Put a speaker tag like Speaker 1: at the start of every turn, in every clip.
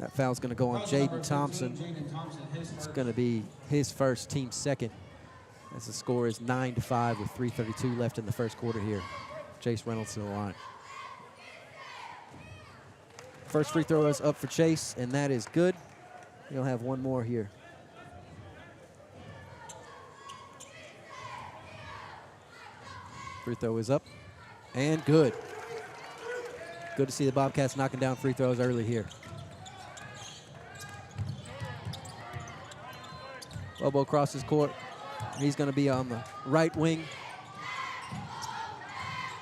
Speaker 1: That foul's going to go on Jaden Thompson. It's going to be his first, team second, as the score is 9-5 with 3:32 left in the first quarter here. Chase Reynolds to the line. First free throw is up for Chase, and that is good. He'll have one more here. Free throw is up and good. Good to see the Bobcats knocking down free throws early here. Bobo crosses court. He's going to be on the right wing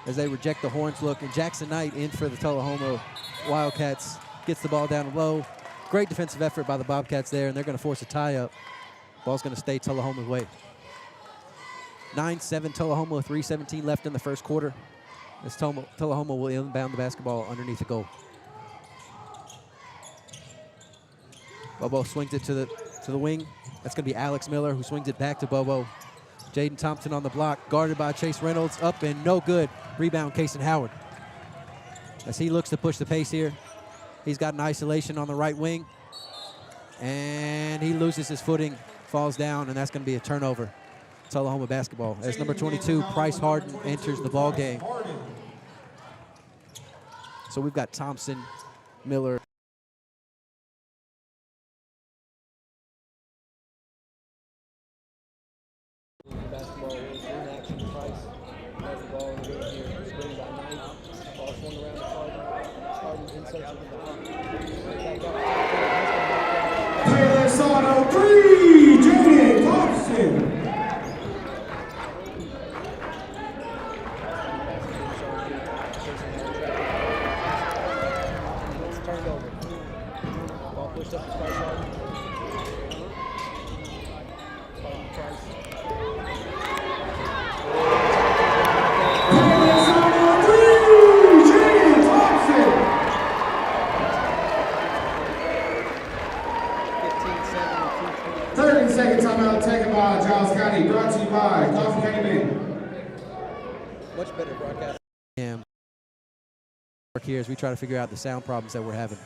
Speaker 1: as they reject the Horns look. And Jackson Knight in for the Tullahoma Wildcats. Gets the ball down low. Great defensive effort by the Bobcats there, and they're going to force a tie-up. Ball's going to stay Tullahoma's way. 9-7 Tullahoma with 3:17 left in the first quarter. As Tullahoma will inbound the basketball underneath the goal. Bobo swings it to the wing. That's going to be Alex Miller, who swings it back to Bobo. Jaden Thompson on the block, guarded by Chase Reynolds. Up and no good. Rebound, Kason Howard. As he looks to push the pace here, he's got an isolation on the right wing. And he loses his footing, falls down, and that's going to be a turnover. Tullahoma basketball. As number 22, Bryce Harden, enters the ball game. So we've got Thompson, Miller. Basketball is in action. Price has the ball in the game here. Screen by Knight. Ball swung around to Harden. Harden inserts it in the
Speaker 2: Taylor Sano 3, Jaden Thompson.
Speaker 1: It's turned over. Ball pushed up to Bryce Harden. Price.
Speaker 2: Taylor Sano 3, Jaden Thompson. 30-second timeout taken by Giles County, brought to you by Coffee County Bank.
Speaker 1: Much better broadcast. Here as we try to figure out the sound problems that we're having.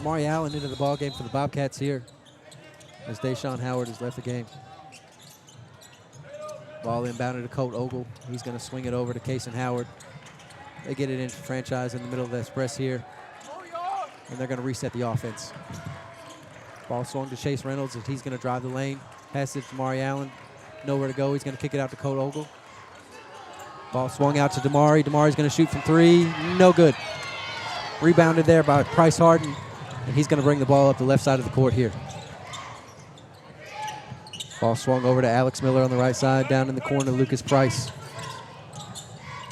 Speaker 1: Mari Allen into the ball game for the Bobcats here as Deshaun Howard has left the game. Ball inbounded to Colt Ogle. He's going to swing it over to Kason Howard. They get it in franchise in the middle of the express here, and they're going to reset the offense. Ball swung to Chase Reynolds as he's going to drive the lane. Pass it to Mari Allen. Nowhere to go. He's going to kick it out to Colt Ogle. Ball swung out to Damari. Damari's going to shoot from three. No good. Rebounded there by Bryce Harden. And he's going to bring the ball up the left side of the court here. Ball swung over to Alex Miller on the right side. Down in the corner, Lucas Price.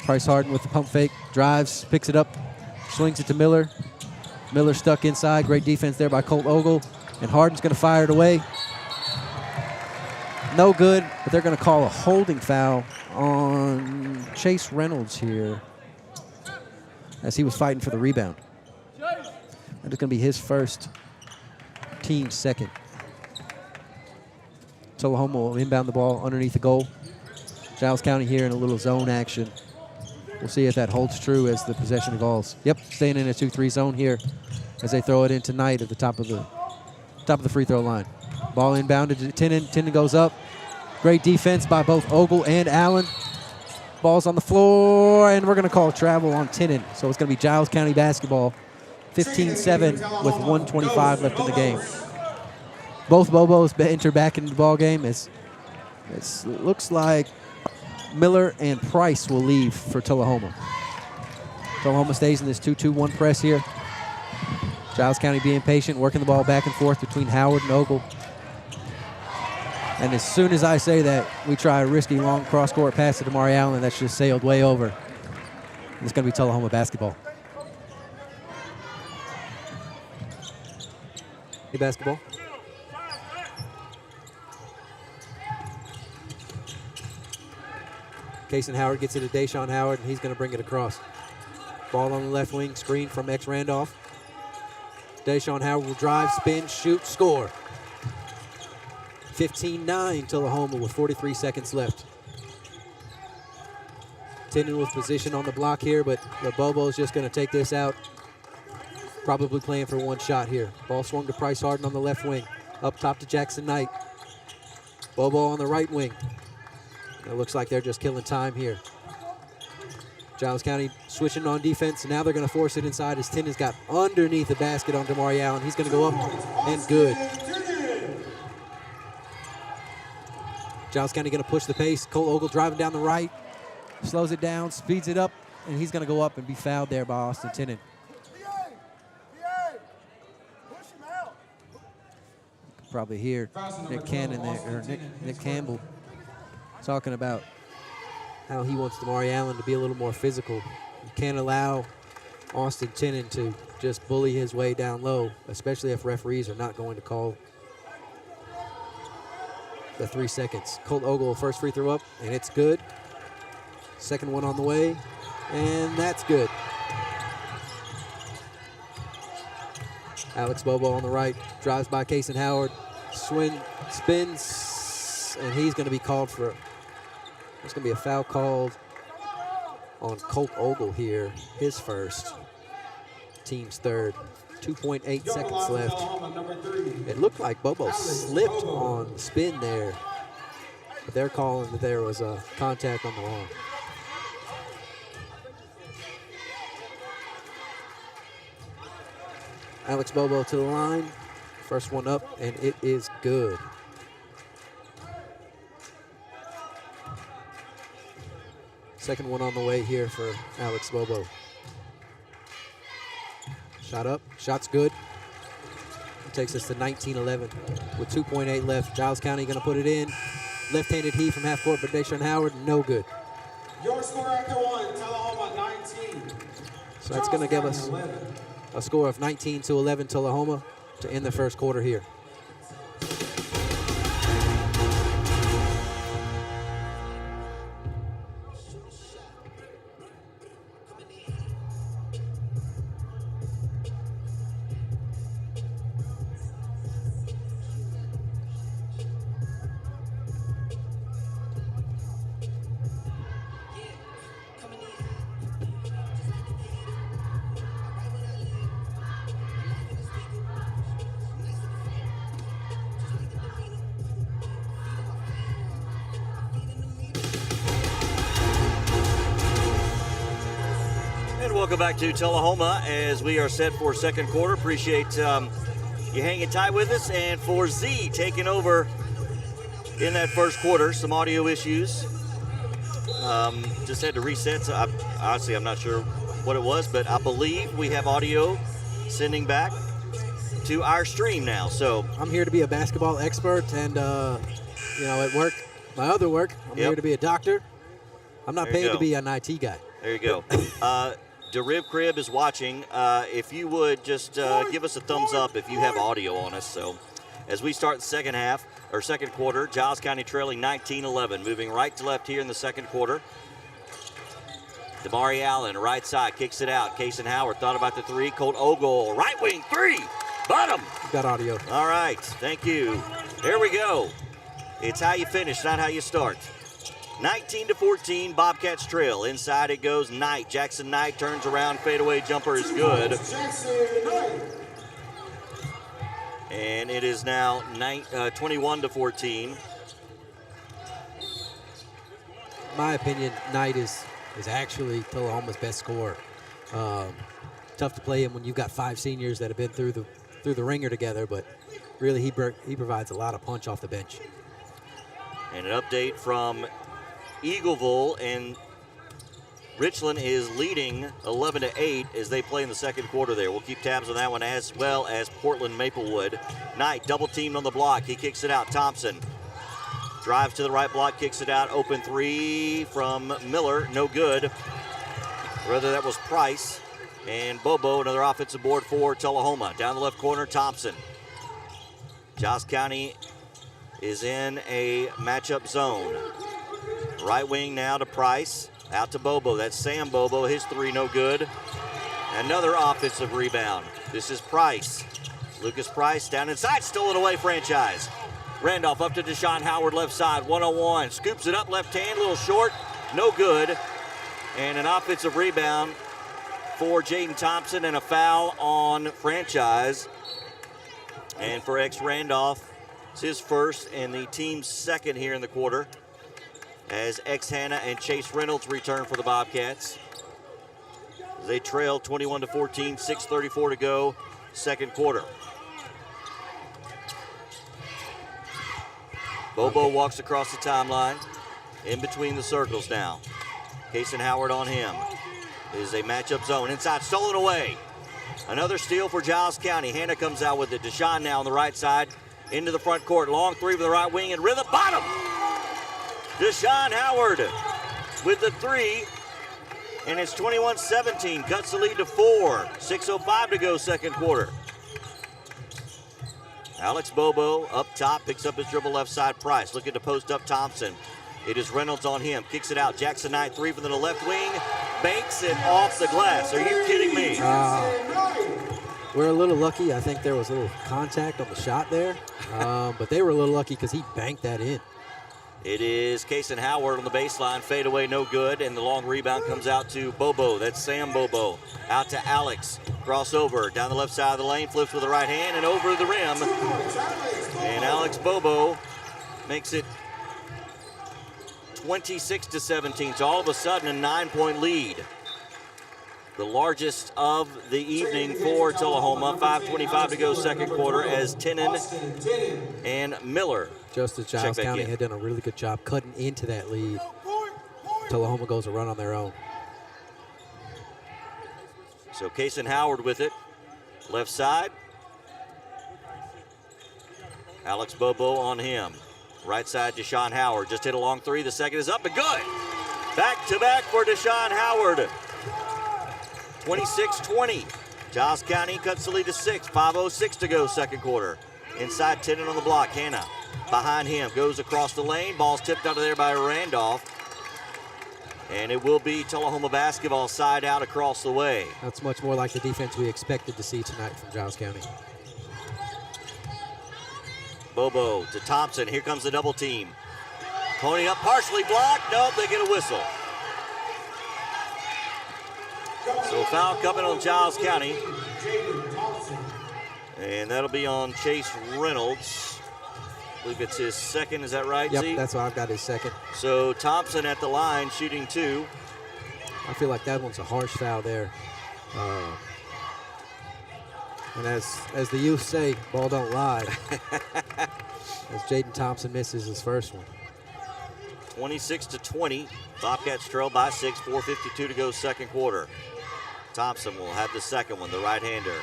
Speaker 1: Bryce Harden with the pump fake. Drives, picks it up, swings it to Miller. Miller stuck inside. Great defense there by Colt Ogle. And Harden's going to fire it away. No good, but they're going to call a holding foul on Chase Reynolds here as he was fighting for the rebound. And it's going to be his first, team second. Tullahoma will inbound the ball underneath the goal. Giles County here in a little zone action. We'll see if that holds true as the possession evolves. Yep, staying in a 2-3 zone here as they throw it in tonight at the top of the free throw line. Ball inbounded to Tinnen. Tinnen goes up. Great defense by both Ogle and Allen. Ball's on the floor, and we're going to call travel on Tinnen. So it's going to be Giles County basketball. 15-7 with 1:25 left in the game. Both Bobos enter back into the ball game. It looks like Miller and Price will leave for Tullahoma. Tullahoma stays in this 2-2-1 press here. Giles County being patient, working the ball back and forth between Howard and Ogle. And as soon as I say that, we try a risky long cross-court pass to Damari Allen that's just sailed way over. It's going to be Tullahoma basketball. Basketball. Kason Howard gets it to Deshaun Howard, and he's going to bring it across. Ball on the left wing, screen from X Randolph. Deshaun Howard will drive, spin, shoot, score. 15-9 Tullahoma with 43 seconds left. Tinnen with position on the block here, but the Bobo's just going to take this out. Probably playing for one shot here. Ball swung to Price Harden on the left wing. Up top to Jackson Knight. Bobo on the right wing. It looks like they're just killing time here. Giles County switching on defense, and now they're going to force it inside as Tinnen's got underneath the basket on Damari Allen. He's going to go up and good. Giles County going to push the pace. Cole Ogle driving down the right. Slows it down, speeds it up, and he's going to go up and be fouled there by Austin Tinnen. Probably hear Nick Cannon there, or Nick Campbell talking about how he wants Damari Allen to be a little more physical. You can't allow Austin Tinnen to just bully his way down low, especially if referees are not going to call the 3 seconds. Colt Ogle, first free throw up, and it's good. Second one on the way, and that's good. Alex Bobo on the right, drives by Kason Howard, spins, and he's going to be called for, there's going to be a foul called on Colt Ogle here, his first, team's third. 2.8 seconds left. It looked like Bobo slipped on the spin there, but they're calling that there was a contact on the arm. Alex Bobo to the line. First one up, and it is good. Second one on the way here for Alex Bobo. Shot up, shot's good. It takes us to 19-11 with 2.8 left. Giles County gonna put it in. Left-handed heave from half court, but Deshaun Howard, no good.
Speaker 2: Your score after one, Tullahoma 19.
Speaker 1: So that's gonna give us a score of 19-11 Tullahoma to end the first quarter here.
Speaker 3: Welcome back to Tullahoma as we are set for second quarter. Appreciate you hanging tight with us. And for Z taking over in that first quarter, some audio issues. Just had to reset. So honestly, I'm not sure what it was, but I believe we have audio sending back to our stream now. So
Speaker 1: I'm here to be a basketball expert, and you know, at work, my other work, I'm here to be a doctor. I'm not paid to be an IT guy.
Speaker 3: There you go. DeRib Crib is watching. If you would just give us a thumbs up if you have audio on us. So as we start the second half, or second quarter, Giles County trailing 19-11, moving right to left here in the second quarter. Damari Allen, right side, kicks it out. Kason Howard thought about the three. Colt Ogle, right wing three. Bottom.
Speaker 1: Got audio.
Speaker 3: All right, thank you. There we go. It's how you finish, not how you start. 19-14, Bobcats trail. Inside it goes Knight. Jackson Knight turns around, fadeaway jumper is good. And it is now 21-14.
Speaker 1: My opinion, Knight is actually Tullahoma's best scorer. Tough to play him when you've got 5 seniors that have been through the ringer together, but really he provides a lot of punch off the bench.
Speaker 3: And an update from Eagleville, and Richland is leading 11-8 as they play in the second quarter there. We'll keep tabs on that one, as well as Portland Maplewood. Knight double teamed on the block. He kicks it out. Thompson drives to the right block, kicks it out. Open three from Miller, no good. Rather, that was Price. And Bobo, another offensive board for Tullahoma. Down the left corner, Thompson. Giles County is in a matchup zone. Right wing now to Price. Out to Bobo. That's Sam Bobo. His three no good. Another offensive rebound. This is Price. Lucas Price down inside. Stolen away, Franchise. Randolph up to Deshaun Howard, left side, 1-on-1. Scoops it up, left hand, a little short. No good. And an offensive rebound for Jaden Thompson and a foul on Franchise. And for Randolph, it's his first and the team's second here in the quarter as Hannah and Chase Reynolds return for the Bobcats. They trail 21-14, 6:34 to go, second quarter. Bobo walks across the timeline, in between the circles now. Kason Howard on him. Is a matchup zone. Inside, stolen away. Another steal for Giles County. Hannah comes out with it. Deshaun now on the right side, into the front court. Long three from the right wing, and rhythm bottom. Deshaun Howard with the three, and it's 21-17. Cuts the lead to 4. 6:05 to go, second quarter. Alex Bobo up top, picks up his dribble left side. Price looking to post up Thompson. It is Reynolds on him, kicks it out. Jackson Knight, three from the left wing, banks it off the glass. Are you kidding me?
Speaker 1: We're a little lucky. I think there was a little contact on the shot there, but they were a little lucky because he banked that in.
Speaker 3: It is Kason Howard on the baseline, fade away, no good, and the long rebound comes out to Bobo. That's Sam Bobo. Out to Alex, crossover, down the left side of the lane, flips with the right hand, and over the rim. And Alex Bobo makes it 26-17, so all of a sudden a 9-point lead. The largest of the evening for Tullahoma. 5:25 to go, second quarter, as Tenen and Miller.
Speaker 1: Just as Giles County had done a really good job cutting into that lead. Tullahoma goes a run on their own.
Speaker 3: So Kason Howard with it. Left side. Alex Bobo on him. Right side, Deshaun Howard. Just hit a long three. The second is up and good. Back-to-back for Deshaun Howard. 26-20. Giles County cuts the lead to 6. 5:06 to go, second quarter. Inside, Tenen on the block. Hannah behind him. Goes across the lane. Ball's tipped out of there by Randolph. And it will be Tullahoma basketball side out across the way.
Speaker 1: That's much more like the defense we expected to see tonight from Giles County.
Speaker 3: Bobo to Thompson. Here comes the double team. Pony up, partially blocked. Nope, they get a whistle. So foul coming on Giles County. And that'll be on Chase Reynolds. I believe it's his second, is that right,
Speaker 1: Yep,
Speaker 3: Z?
Speaker 1: that's why I've got his second.
Speaker 3: So Thompson at the line, shooting 2.
Speaker 1: I feel like that one's a harsh foul there. And as the youth say, ball don't lie. As Jaden Thompson misses his first one.
Speaker 3: 26-20. Bobcats trail by 6. 4:52 to go, second quarter. Thompson will have the second one, the right-hander.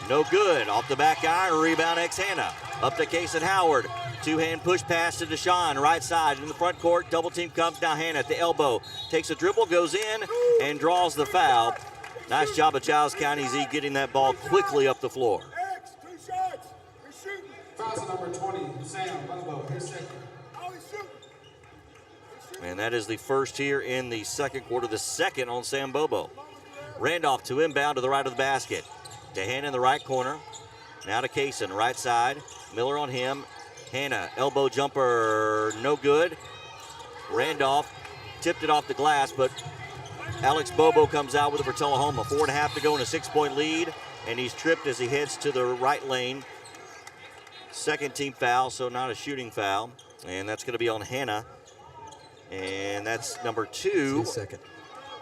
Speaker 3: No good. Off the back iron, rebound Hannah. Up to Kason Howard. Two-hand push pass to Deshaun, right side in the front court. Double team comes down. Hannah at the elbow. Takes a dribble, goes in, and draws the foul. Nice job of Giles County Z getting that ball quickly up the floor.
Speaker 2: Foul number 20, Sam Bobo, his second.
Speaker 3: And that is the first here in the second quarter, the second on Sam Bobo. Randolph to inbound to the right of the basket. To Hannah in the right corner. Now to Kason, right side. Miller on him. Hannah, elbow jumper, no good. Randolph tipped it off the glass, but Alex Bobo comes out with it for Tullahoma. 4.5 to go in a 6-point lead, and he's tripped as he heads to the right lane. Second team foul, so not a shooting foul. And that's going to be on Hannah. And that's number 2.
Speaker 1: His second.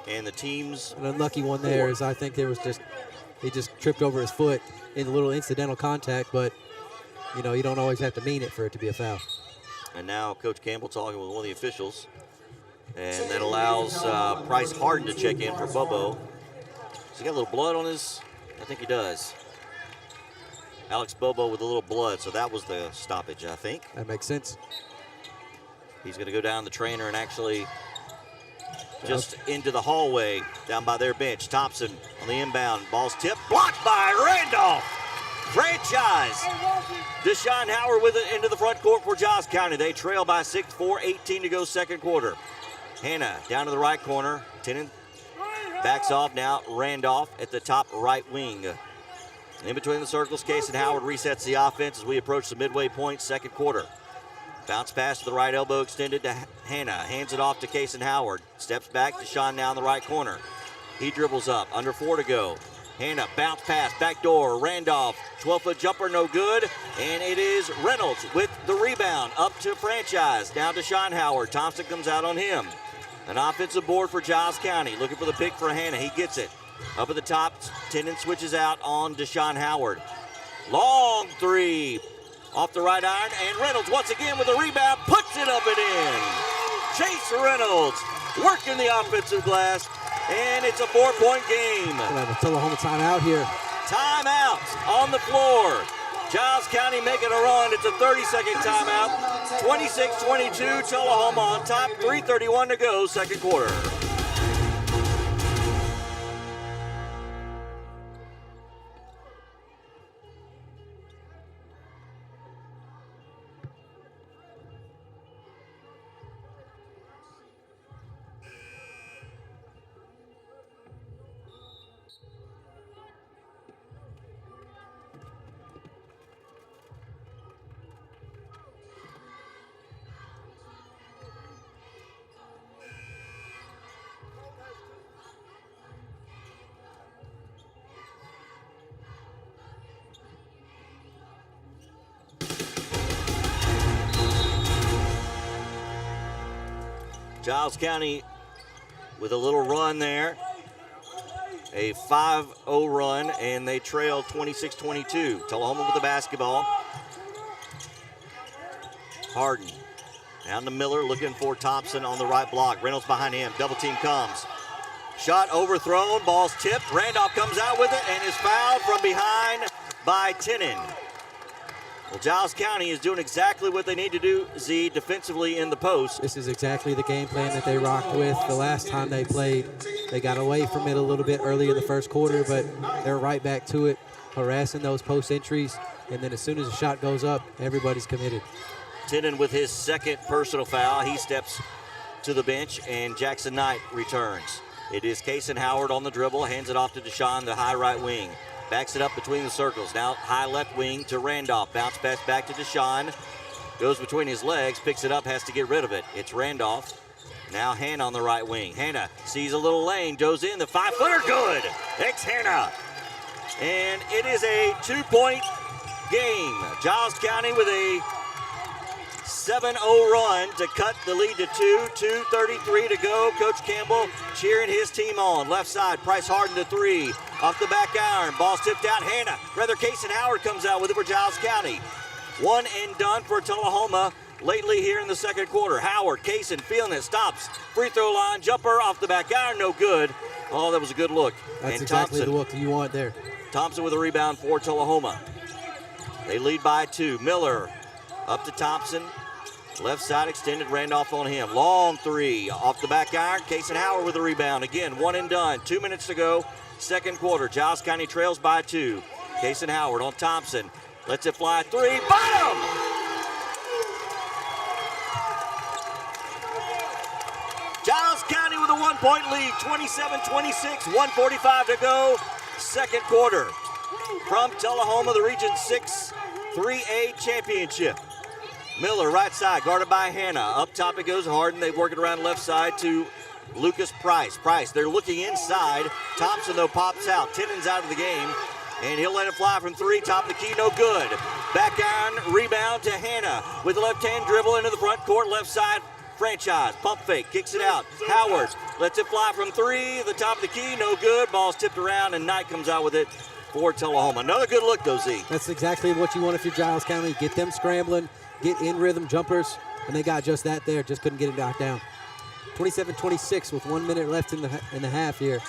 Speaker 3: And the team's
Speaker 1: An unlucky one there is I think he just tripped over his foot in a little incidental contact, but you know, you don't always have to mean it for it to be a foul.
Speaker 3: And now Coach Campbell talking with one of the officials. And that allows Price Harden to check in for Bobo. Has he got a little blood on his? I think he does. Alex Bobo with a little blood, so that was the stoppage, I think.
Speaker 1: That makes sense.
Speaker 3: He's going to go down the trainer and actually just into the hallway down by their bench. Thompson on the inbound. Ball's tipped. Blocked by Randolph. Franchise. Deshaun Howard with it into the front court for Giles County. They trail by 6, 4:18 to go second quarter. Hannah down to the right corner. Tennant backs off now. Randolph at the top right wing. In between the circles, Kason Howard resets the offense as we approach the midway point, second quarter. Bounce pass to the right elbow extended to Hannah. Hands it off to Kason Howard. Steps back to Sean now in the right corner. He dribbles up. Under 4 to go. Hannah, bounce pass, back door. Randolph, 12-foot jumper, no good. And it is Reynolds with the rebound. Up to Franchise. Now to Sean Howard. Thompson comes out on him. An offensive board for Giles County. Looking for the pick for Hannah. He gets it. Up at the top, Tennant switches out on Deshaun Howard. Long three. Off the right iron, and Reynolds once again with a rebound, puts it up and in. Chase Reynolds working the offensive glass, and it's a 4-point game.
Speaker 1: We'll have a Tullahoma timeout here.
Speaker 3: Timeout on the floor. Giles County making a run. It's a 30-second timeout. 26-22, Tullahoma on top. 3:31 to go, second quarter. Giles County with a little run there. A 5-0 run, and they trail 26-22. Tullahoma with the basketball. Harden down to Miller, looking for Thompson on the right block. Reynolds behind him. Double team comes. Shot overthrown. Ball's tipped. Randolph comes out with it and is fouled from behind by Tennant. Well, Giles County is doing exactly what they need to do, Z, defensively in the post.
Speaker 1: This is exactly the game plan that they rocked with the last time they played. They got away from it a little bit early in the first quarter, but they're right back to it, harassing those post entries. And then as soon as the shot goes up, everybody's committed.
Speaker 3: Tennant with his second personal foul. He steps to the bench, and Jackson Knight returns. It is Kason Howard on the dribble, hands it off to Deshaun, the high right wing. Backs it up between the circles. Now high left wing to Randolph. Bounce pass back to Deshaun. Goes between his legs, picks it up, has to get rid of it. It's Randolph. Now Hannah on the right wing. Hannah sees a little lane, goes in. The 5-footer, good. Hannah. And it is a 2-point game. Giles County with a 7-0 run to cut the lead to 2:33 to go. Coach Campbell cheering his team on. Left side, Price Harden to 3. Off the back iron, ball's tipped out. Hannah, Kason Howard comes out with it for Giles County. One and done for Tullahoma lately here in the second quarter. Howard, Kason feeling it, stops. Free throw line, jumper off the back iron, no good. Oh, that was a good look.
Speaker 1: That's
Speaker 3: and
Speaker 1: exactly
Speaker 3: Thompson,
Speaker 1: the look you want there.
Speaker 3: Thompson with a rebound for Tullahoma. They lead by 2. Miller up to Thompson. Left side extended, Randolph on him. Long three off the back iron. Kason Howard with a rebound. Again, one and done. 2 minutes to go. Second quarter. Giles County trails by 2. Kason Howard on Thompson. Lets it fly. 3. Bottom! Giles County with a 1-point lead. 27-26. 1:45 to go. Second quarter. From Tullahoma, the Region 6 3A championship. Miller, right side, guarded by Hannah. Up top it goes Harden. They work it around left side to Lucas Price. They're looking inside. Thompson, though, pops out. Tennant's out of the game, and he'll let it fly from 3. Top of the key, no good. Back iron, rebound to Hannah with the left-hand dribble into the front court. Left side, Franchise. Pump fake, kicks it out. Howard lets it fly from 3. The top of the key, no good. Ball's tipped around, and Knight comes out with it for Tullahoma. Another good look, though, Z.
Speaker 1: That's exactly what you want if you're Giles County. Get them scrambling, get in rhythm jumpers, and they got just that there. Just couldn't get it knocked down. 27-26 with 1 minute left in the half here.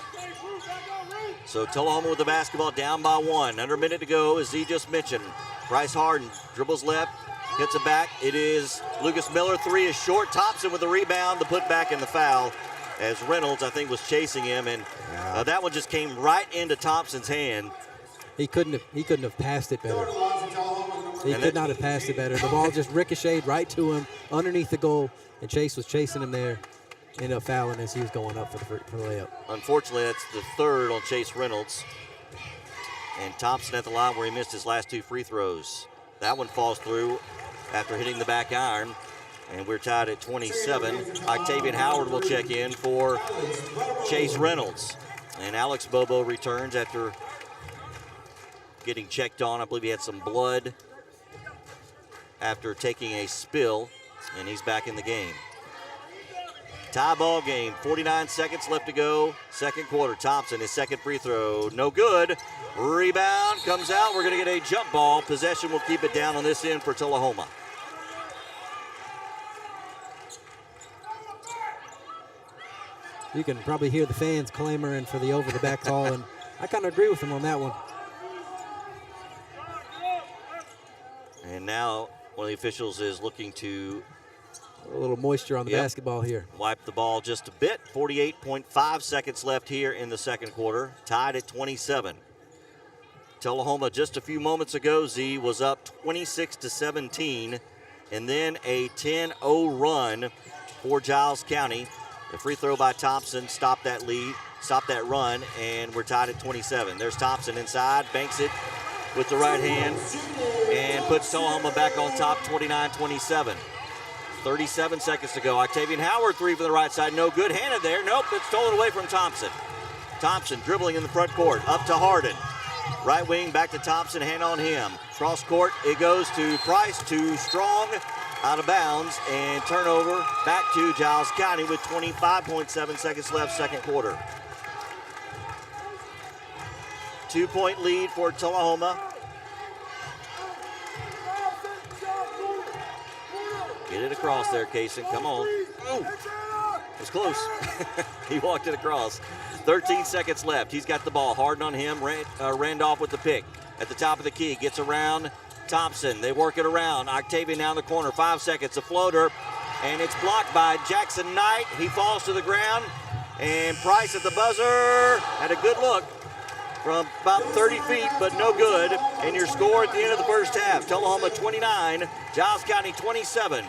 Speaker 3: So Tullahoma with the basketball down by 1. Under a minute to go, as Z just mentioned. Price Harden dribbles left, gets it back. It is Lucas Miller. 3 is short. Thompson with the rebound, the putback, and the foul. As Reynolds, I think, was chasing him, and that one just came right into Thompson's hand.
Speaker 1: He couldn't have passed it better. He could not have passed it better. The ball just ricocheted right to him underneath the goal, and Chase was chasing him there. Ended up fouling as he was going up for the layup.
Speaker 3: Unfortunately, that's the third on Chase Reynolds. And Thompson at the line where he missed his last 2 free throws. That one falls through after hitting the back iron. And we're tied at 27. Octavian Howard will check in for Chase Reynolds. And Alex Bobo returns after getting checked on. I believe he had some blood after taking a spill, and he's back in the game. Tie ball game, 49 seconds left to go. Second quarter. Thompson, his second free throw, no good. Rebound comes out. We're going to get a jump ball. Possession will keep it down on this end for Tullahoma.
Speaker 1: You can probably hear the fans clamoring for the over-the-back call, and I kind of agree with him on that one.
Speaker 3: And now one of the officials is looking to
Speaker 1: a little moisture on the basketball here.
Speaker 3: Wipe the ball just a bit. 48.5 seconds left here in the second quarter. Tied at 27. Tullahoma just a few moments ago, Z, was up 26-17. And then a 10-0 run for Giles County. The free throw by Thompson stopped that lead, stopped that run, and we're tied at 27. There's Thompson inside, banks it with the right hand, and puts Tullahoma back on top, 29-27. 37 seconds to go. Octavian Howard, 3 from the right side. No good. Handed there. Nope, it's stolen away from Thompson. Thompson dribbling in the front court. Up to Harden. Right wing, back to Thompson. Hand on him. Cross court. It goes to Price. Too strong. Out of bounds. And turnover back to Giles County with 25.7 seconds left, second quarter. 2-point lead for Tullahoma. Get it across there, Kaysen. Come on. Oh, it was close. He walked it across. 13 seconds left. He's got the ball. Harden on him. Randolph with the pick. At the top of the key. Gets around Thompson. They work it around. Octavian down the corner. 5 seconds. A floater. And it's blocked by Jackson Knight. He falls to the ground. And Price at the buzzer. Had a good look from about 30 feet, but no good. And your score at the end of the first half. Tullahoma 29, Giles County 27.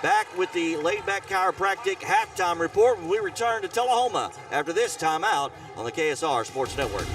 Speaker 3: Back with the laid-back chiropractic halftime report when we return to Tullahoma after this timeout on the KSR Sports Network.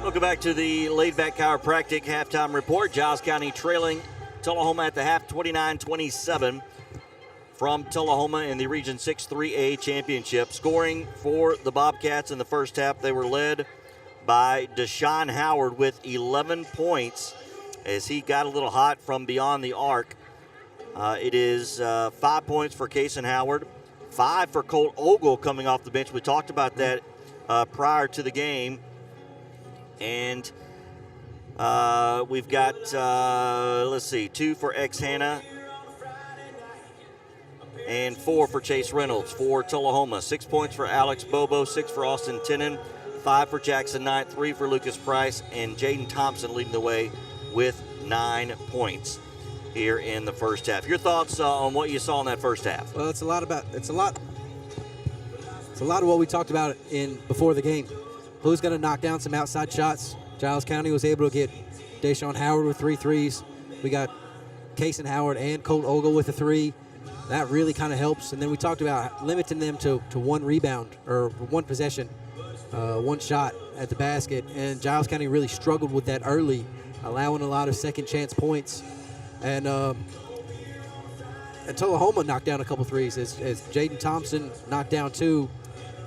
Speaker 3: Welcome back to the laid-back chiropractic halftime report. Giles County trailing Tullahoma at the half, 29-27 from Tullahoma in the Region 6 3A championship. Scoring for the Bobcats in the first half, they were led by Deshaun Howard with 11 points as he got a little hot from beyond the arc. It is 5 points for Kason Howard, 5 for Colt Ogle coming off the bench. We talked about that prior to the game. And we've got, let's see, 2 for Hannah and 4 for Chase Reynolds for Tullahoma. 6 points for Alex Bobo, 6 for Austin Tennant, 5 for Jackson Knight, 3 for Lucas Price, and Jaden Thompson leading the way with 9 points here in the first half. Your thoughts on what you saw in that first half?
Speaker 1: Well, it's a lot of what we talked about before the game. Who's going to knock down some outside shots? Giles County was able to get Deshaun Howard with 3 threes. We got Kason Howard and Colt Ogle with a 3. That really kind of helps. And then we talked about limiting them to 1 rebound or 1 possession, 1 shot at the basket. And Giles County really struggled with that early, allowing a lot of second chance points. And Tullahoma knocked down a couple threes as Jaden Thompson knocked down 2.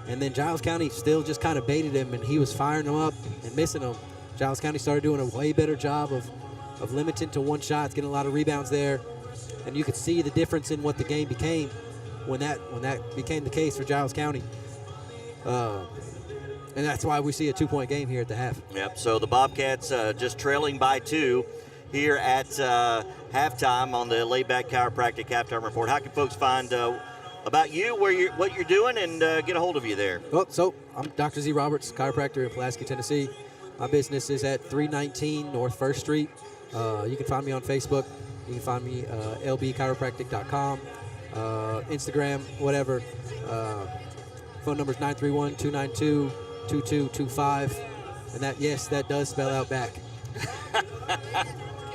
Speaker 1: And then Giles County still just kind of baited him, and he was firing them up and missing them. Giles County started doing a way better job of limiting to 1 shot, getting a lot of rebounds there. And you could see the difference in what the game became when that became the case for Giles County. And that's why we see a 2-point game here at the half.
Speaker 3: Yep, so the Bobcats just trailing by 2 here at halftime on the Laid-Back Chiropractic halftime report. How can folks find about you, what you're doing, and get a hold of you there?
Speaker 1: Well, so I'm Dr. Z. Roberts, chiropractor in Pulaski, Tennessee. My business is at 319 North 1st Street. You can find me on Facebook. You can find me lbchiropractic.com, Instagram, whatever. Phone number is 931-292-2225. And that does spell out back.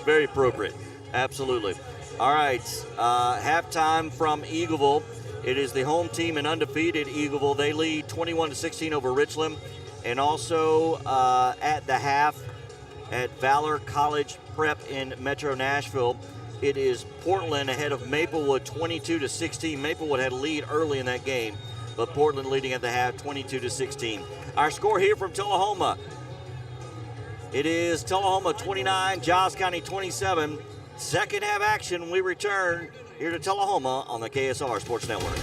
Speaker 3: Very appropriate. Absolutely. All right, halftime from Eagleville. It is the home team and undefeated Eagleville. They lead 21-16 over Richland. And also at the half at Valor College Prep in Metro Nashville, it is Portland ahead of Maplewood 22-16. Maplewood had a lead early in that game, but Portland leading at the half 22-16. Our score here from Tullahoma. It is Tullahoma 29, Giles County 27. Second half action, we return here to Tullahoma on the KSR Sports Network.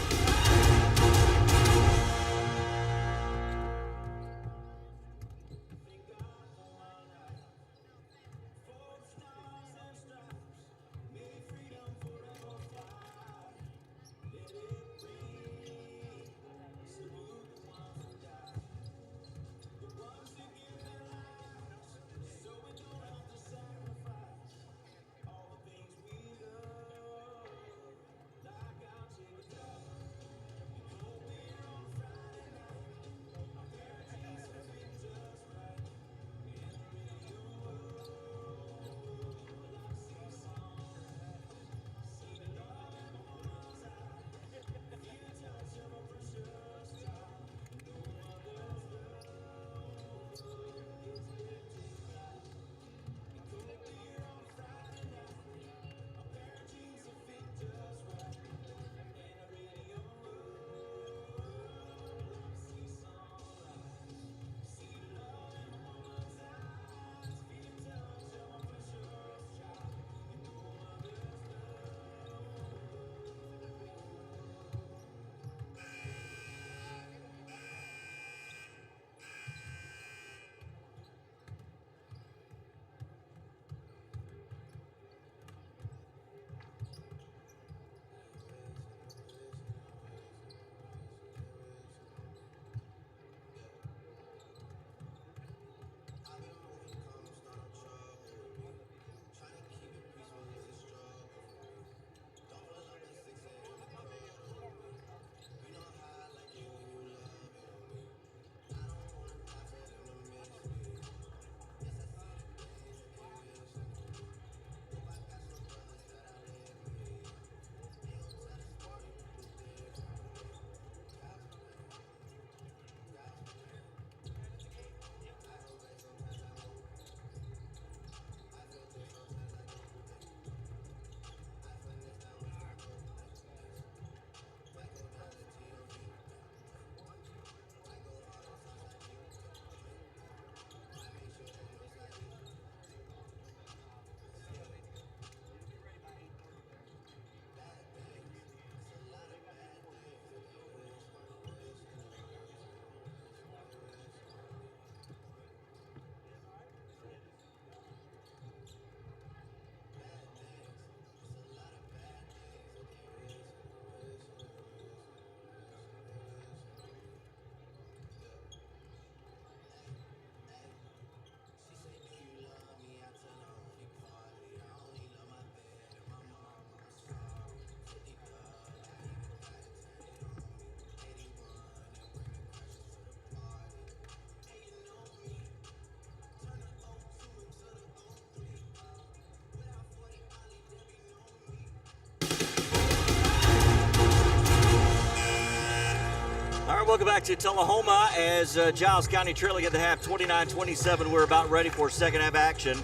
Speaker 3: welcome back to Tullahoma as Giles County trailing at the half, 29-27. We're about ready for second half action.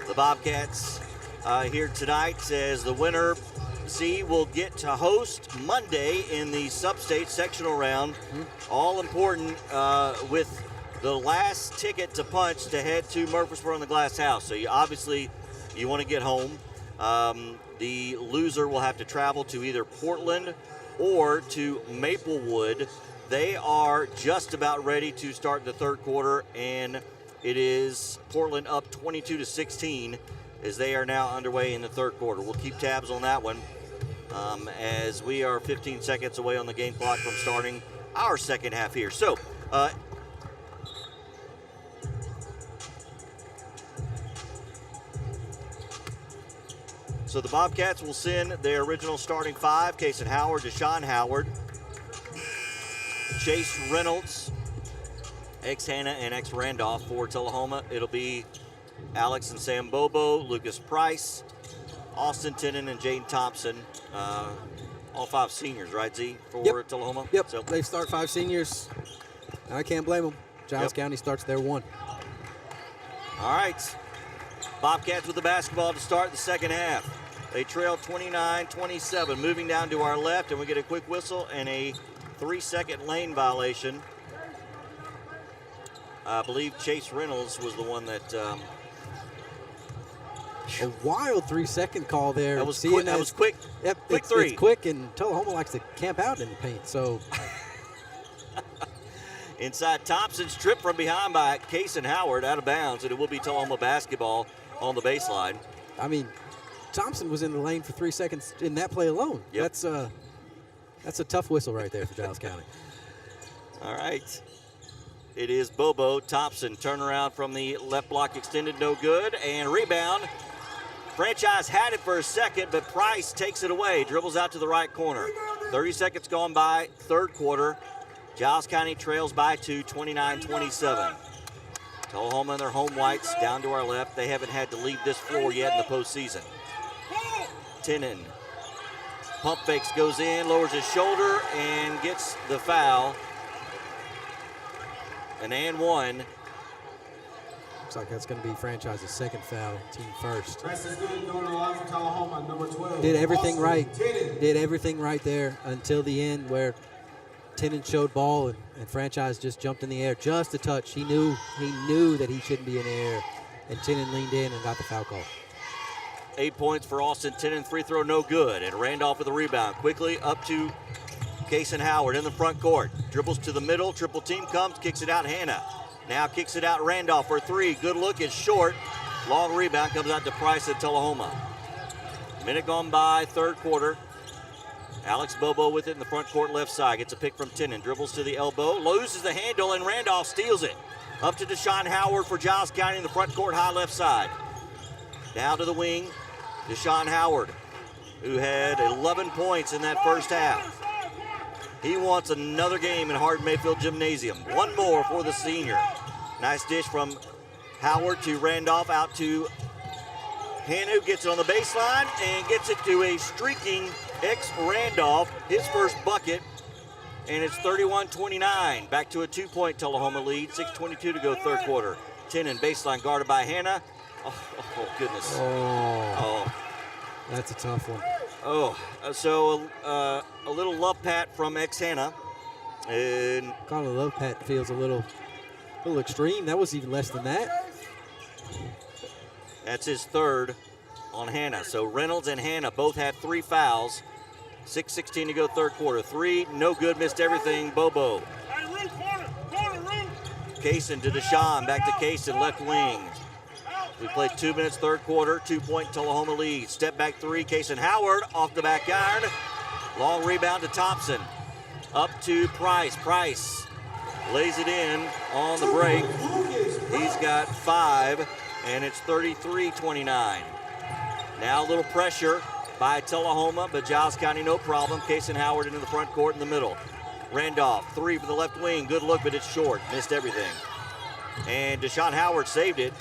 Speaker 3: The Bobcats here tonight as the winner, Z, will get to host Monday in the sub-state sectional round. All important with the last ticket to punch to head to Murfreesboro in the Glass House. So you obviously want to get home. The loser will have to travel to either Portland or to Maplewood. They are just about ready to start the third quarter, and it is Portland up 22-16 as they are now underway in the third quarter. We'll keep tabs on that one as we are 15 seconds away on the game clock from starting our second half here. So, the Bobcats will send their original starting five: Kason Howard, Deshaun Howard, Chase Reynolds, ex-Hannah and ex-Randolph for Tullahoma. It'll be Alex and Sam Bobo, Lucas Price, Austin Tennant, and Jaden Thompson. All five seniors, right, Z, for Tullahoma?
Speaker 1: Yep,
Speaker 3: So,
Speaker 1: they start five seniors. I can't blame them. Giles County starts their one.
Speaker 3: all right. Bobcats with the basketball to start the second half. They trail 29-27. Moving down to our left, and we get a quick whistle and a 3-second lane violation. I believe Chase Reynolds was the one that...
Speaker 1: A wild 3-second call there.
Speaker 3: That was quick. That was quick.
Speaker 1: Yep,
Speaker 3: quick three.
Speaker 1: It's quick, and Tullahoma likes to camp out in the paint. So
Speaker 3: Inside Thompson, stripped from behind by Kason Howard, out of bounds, and it will be Tullahoma basketball on the baseline.
Speaker 1: I mean, Thompson was in the lane for 3 seconds in that play alone.
Speaker 3: Yep.
Speaker 1: That's a tough whistle right there for Giles County.
Speaker 3: All right. It is Bobo. Thompson, turnaround from the left block extended, no good, and rebound. Franchise had it for a second, but Price takes it away, dribbles out to the right corner. 30 seconds gone by, third quarter. Giles County trails by 2, 29-27. Tullahoma and their home whites down to our left. They haven't had to leave this floor yet in the postseason. Tennant pump fakes, goes in, lowers his shoulder, and gets the foul. An and one.
Speaker 1: Looks like that's going to be franchise's second foul, team first.
Speaker 2: Press is good, going along for Tullahoma, number 12.
Speaker 1: Did everything
Speaker 2: Austin
Speaker 1: right.
Speaker 2: Tennant.
Speaker 1: Did everything right there until the end where Tennant showed ball and franchise just jumped in the air just a touch. He knew that he shouldn't be in the air, and Tennant leaned in and got the foul call.
Speaker 3: 8 points for Austin Tennant, free throw no good, and Randolph with the rebound. Quickly up to Kason Howard in the front court. Dribbles to the middle, triple team comes, kicks it out Hannah. Now kicks it out Randolph for three. Good look, is short. Long rebound comes out to Price at Tullahoma. Minute gone by, third quarter. Alex Bobo with it in the front court left side. Gets a pick from Tennant, dribbles to the elbow, loses the handle, and Randolph steals it. Up to Deshaun Howard for Giles County in the front court high left side. Down to the wing, Deshaun Howard, who had 11 points in that first half. He wants another game in Hardin Mayfield Gymnasium. One more for the senior. Nice dish from Howard to Randolph, out to Hannah, who gets it on the baseline and gets it to a streaking ex-Randolph, his first bucket, and it's 31-29. Back to a 2-point Tullahoma lead, 6:22 to go third quarter. Tennant baseline guarded by Hannah. Oh goodness.
Speaker 1: Oh, that's a tough one.
Speaker 3: So a little love pat from ex-Hannah. And
Speaker 1: Calling a love pat feels a little extreme. That was even less than that.
Speaker 3: that's his third on Hannah. So Reynolds and Hannah both had 3 fouls. 6:16 to go third quarter. 3, no good, missed everything. Bobo. Kason to Deshaun, back to Kason, left wing. We played 2 minutes third quarter, 2-point Tullahoma lead. Step back 3, Kason Howard off the back iron. Long rebound to Thompson. Up to Price. Price lays it in on the break. He's got 5, and it's 33-29. Now a little pressure by Tullahoma, but Giles County no problem. Kason Howard into the front court in the middle. Randolph, 3 for the left wing. Good look, but it's short. Missed everything. And Deshaun Howard saved it.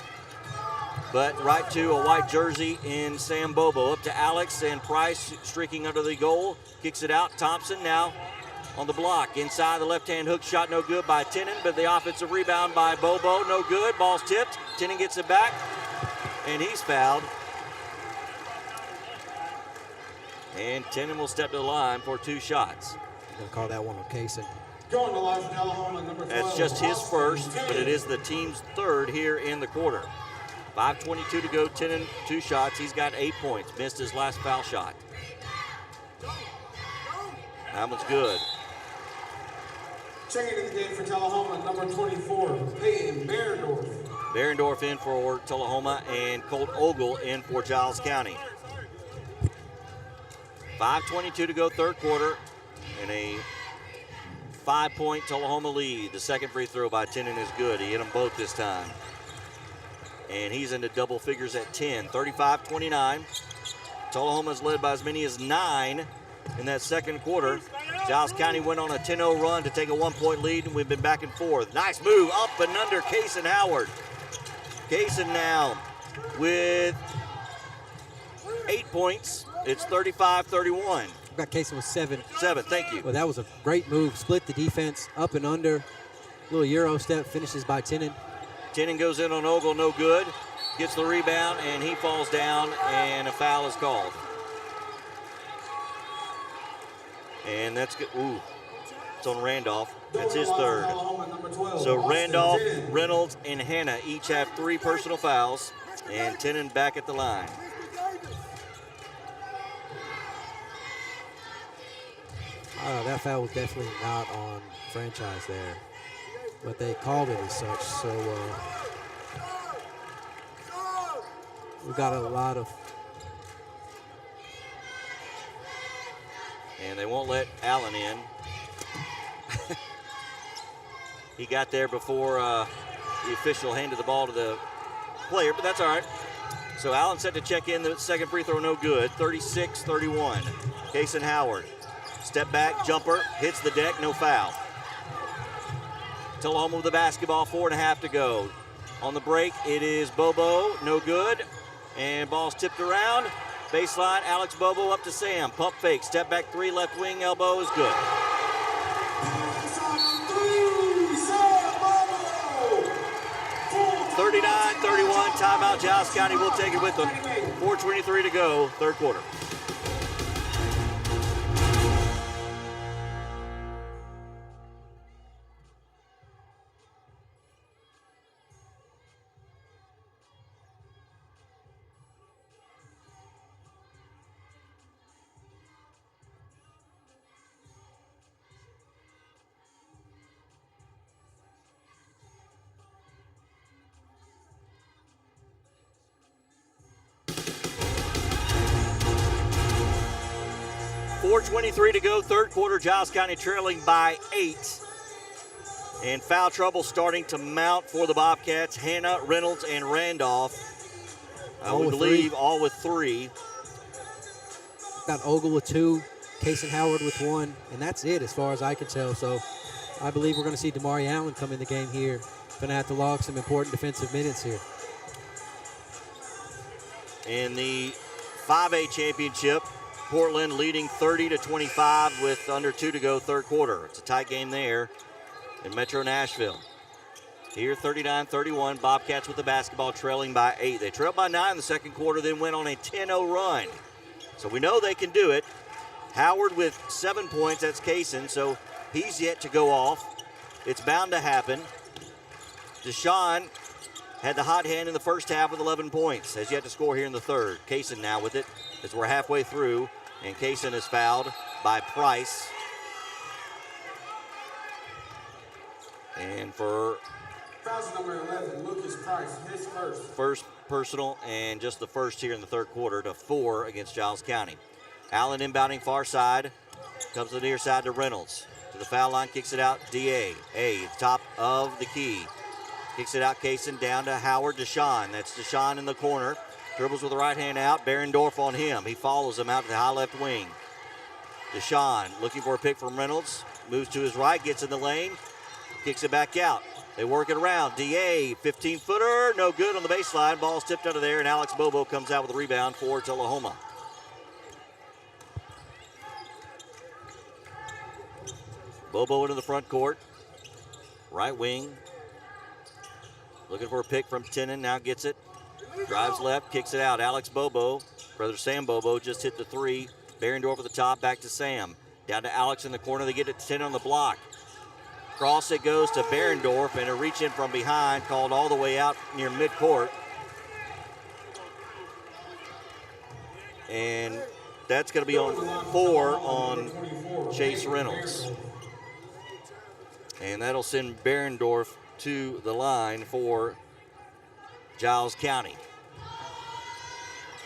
Speaker 3: But right to a white jersey in Sam Bobo. Up to Alex, and Price streaking under the goal. Kicks it out. Thompson now on the block. Inside the left-hand hook shot, no good by Tenen, but the offensive rebound by Bobo, no good. Ball's tipped. Tenen gets it back, and he's fouled. And Tenen will step to the line for 2 shots.
Speaker 1: I'm going to call that one on Kaysen.
Speaker 2: Going to line for Tullahoma, number 12.
Speaker 3: That's just his first, but it is the team's third here in the quarter. 5:22 to go, Tenen 2 shots. He's got 8 points. Missed his last foul shot. That one's good.
Speaker 2: Checking into the game for Tullahoma, number 24, Peyton Berendorf.
Speaker 3: Berendorf in for Tullahoma and Colt Ogle in for Giles County. 5:22 to go, third quarter, and a 5-point Tullahoma lead. The second free throw by Tenen is good. He hit them both this time. And he's into double figures at 10. 35-29. Tullahoma's led by as many as 9 in that second quarter. Giles County went on a 10-0 run to take a 1-point lead, and we've been back and forth. Nice move up and under Kaysen Howard. Kaysen now with 8 points. It's 35-31.
Speaker 1: Got Kaysen with 7.
Speaker 3: 7, thank you.
Speaker 1: Well, that was a great move. Split the defense up and under. Little Euro step, finishes by Tenen.
Speaker 3: Tenen goes in on Ogle, no good. Gets the rebound, and he falls down, and a foul is called. And that's good. Ooh, it's on Randolph. That's his third. So Randolph, Reynolds, and Hannah each have 3 personal fouls, and Tenen back at the line.
Speaker 1: That foul was definitely not on franchise there, but they called it as such. So we got a lot of.
Speaker 3: And they won't let Allen in. He got there before the official handed the ball to the player, but that's all right. So Allen set to check in. The second free throw, no good. 36-31. Kaysen Howard. Step back, jumper, hits the deck, no foul. Tullahoma with the basketball, 4.5 to go. On the break, it is Bobo, no good. And ball's tipped around. Baseline, Alex Bobo up to Sam. Pump fake, step back 3, left wing, elbow is good. 39-31, timeout. Giles County will take it with them. 4:23 to go, third quarter. .23 to go, third quarter. Giles County trailing by 8. And foul trouble starting to mount for the Bobcats. Hannah, Reynolds, and Randolph. We believe all with 3.
Speaker 1: Got Ogle with 2, Kaysen Howard with 1, and that's it as far as I can tell. So I believe we're going to see Damari Allen come in the game here. Going to have to log some important defensive minutes here.
Speaker 3: In the 5A championship, Portland leading 30-25 with under 2 to go, third quarter. It's a tight game there in Metro Nashville. Here, 39-31, Bobcats with the basketball trailing by 8. They trailed by 9 in the second quarter, then went on a 10-0 run. So we know they can do it. Howard with 7 points, that's Kaysen, so he's yet to go off. It's bound to happen. Deshaun had the hot hand in the first half with 11 points. Has yet to score here in the third. Kaysen now with it as we're halfway through. And Kaysen is fouled by Price. And for
Speaker 2: Foul's number 11, Lucas Price, his first.
Speaker 3: First personal and just the first here in the third quarter to 4 against Giles County. Allen inbounding far side. Comes to the near side to Reynolds. To the foul line, kicks it out, D.A. Top of the key. Kicks it out, Kaysen down to Howard, Deshaun. That's Deshaun in the corner. Dribbles with the right hand out. Berendorf on him. He follows him out to the high left wing. Deshaun looking for a pick from Reynolds. Moves to his right, gets in the lane. Kicks it back out. They work it around. D.A. 15-footer. No good on the baseline. Ball's tipped under there, and Alex Bobo comes out with a rebound for Tullahoma. Bobo into the front court. Right wing. Looking for a pick from Tenen. Now gets it. Drives left, kicks it out. Alex Bobo, brother Sam Bobo, just hit the three. Barendorf at the top, back to Sam. Down to Alex in the corner. They get it to Tenen on the block. Cross it goes to Barendorf, and a reach in from behind called all the way out near midcourt. And that's going to be on 4 on Chase Reynolds. And that'll send Barendorf to the line for Giles County.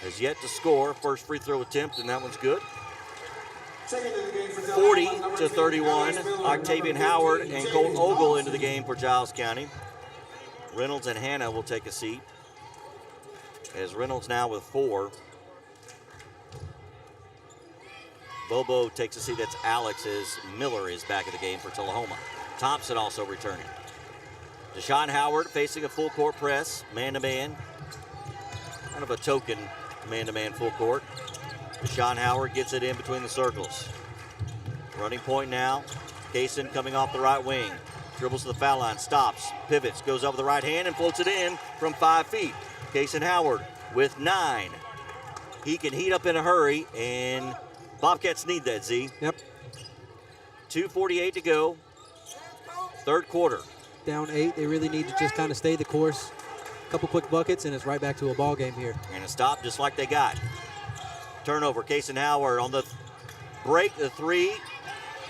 Speaker 3: Has yet to score. First free throw attempt, and that one's good. 40-31. Octavian Howard and Colt Ogle into the game for Giles County. Reynolds and Hanna will take a seat, as Reynolds now with 4. Bobo takes a seat. That's Alex, as Miller is back in the game for Tullahoma. Thompson also returning. Deshaun Howard facing a full court press, man-to-man. Kind of a token man-to-man full court. Deshaun Howard gets it in between the circles. Running point now. Kaysen coming off the right wing. Dribbles to the foul line, stops, pivots, goes up with the right hand and floats it in from 5 feet. Kaysen Howard with 9. He can heat up in a hurry, and Bobcats need that, Z.
Speaker 1: Yep.
Speaker 3: 2:48 to go. Third quarter.
Speaker 1: Down 8. They really need to just kind of stay the course. A couple quick buckets, and it's right back to a ball game here.
Speaker 3: And a stop just like they got. Turnover. Kaysen Howard on the break, the 3.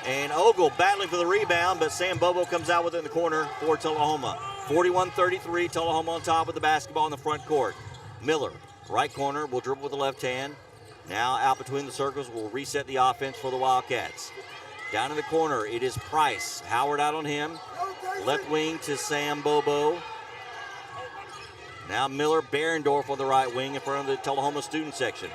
Speaker 3: And Ogle battling for the rebound, but Sam Bobo comes out with it in the corner for Tullahoma. 41-33, Tullahoma on top with the basketball in the front court. Miller, right corner, will dribble with the left hand. Now out between the circles, will reset the offense for the Wildcats. Down in the corner, it is Price. Howard out on him. Left wing to Sam Bobo. Now Miller, Barendorf on the right wing in front of the Tullahoma student section.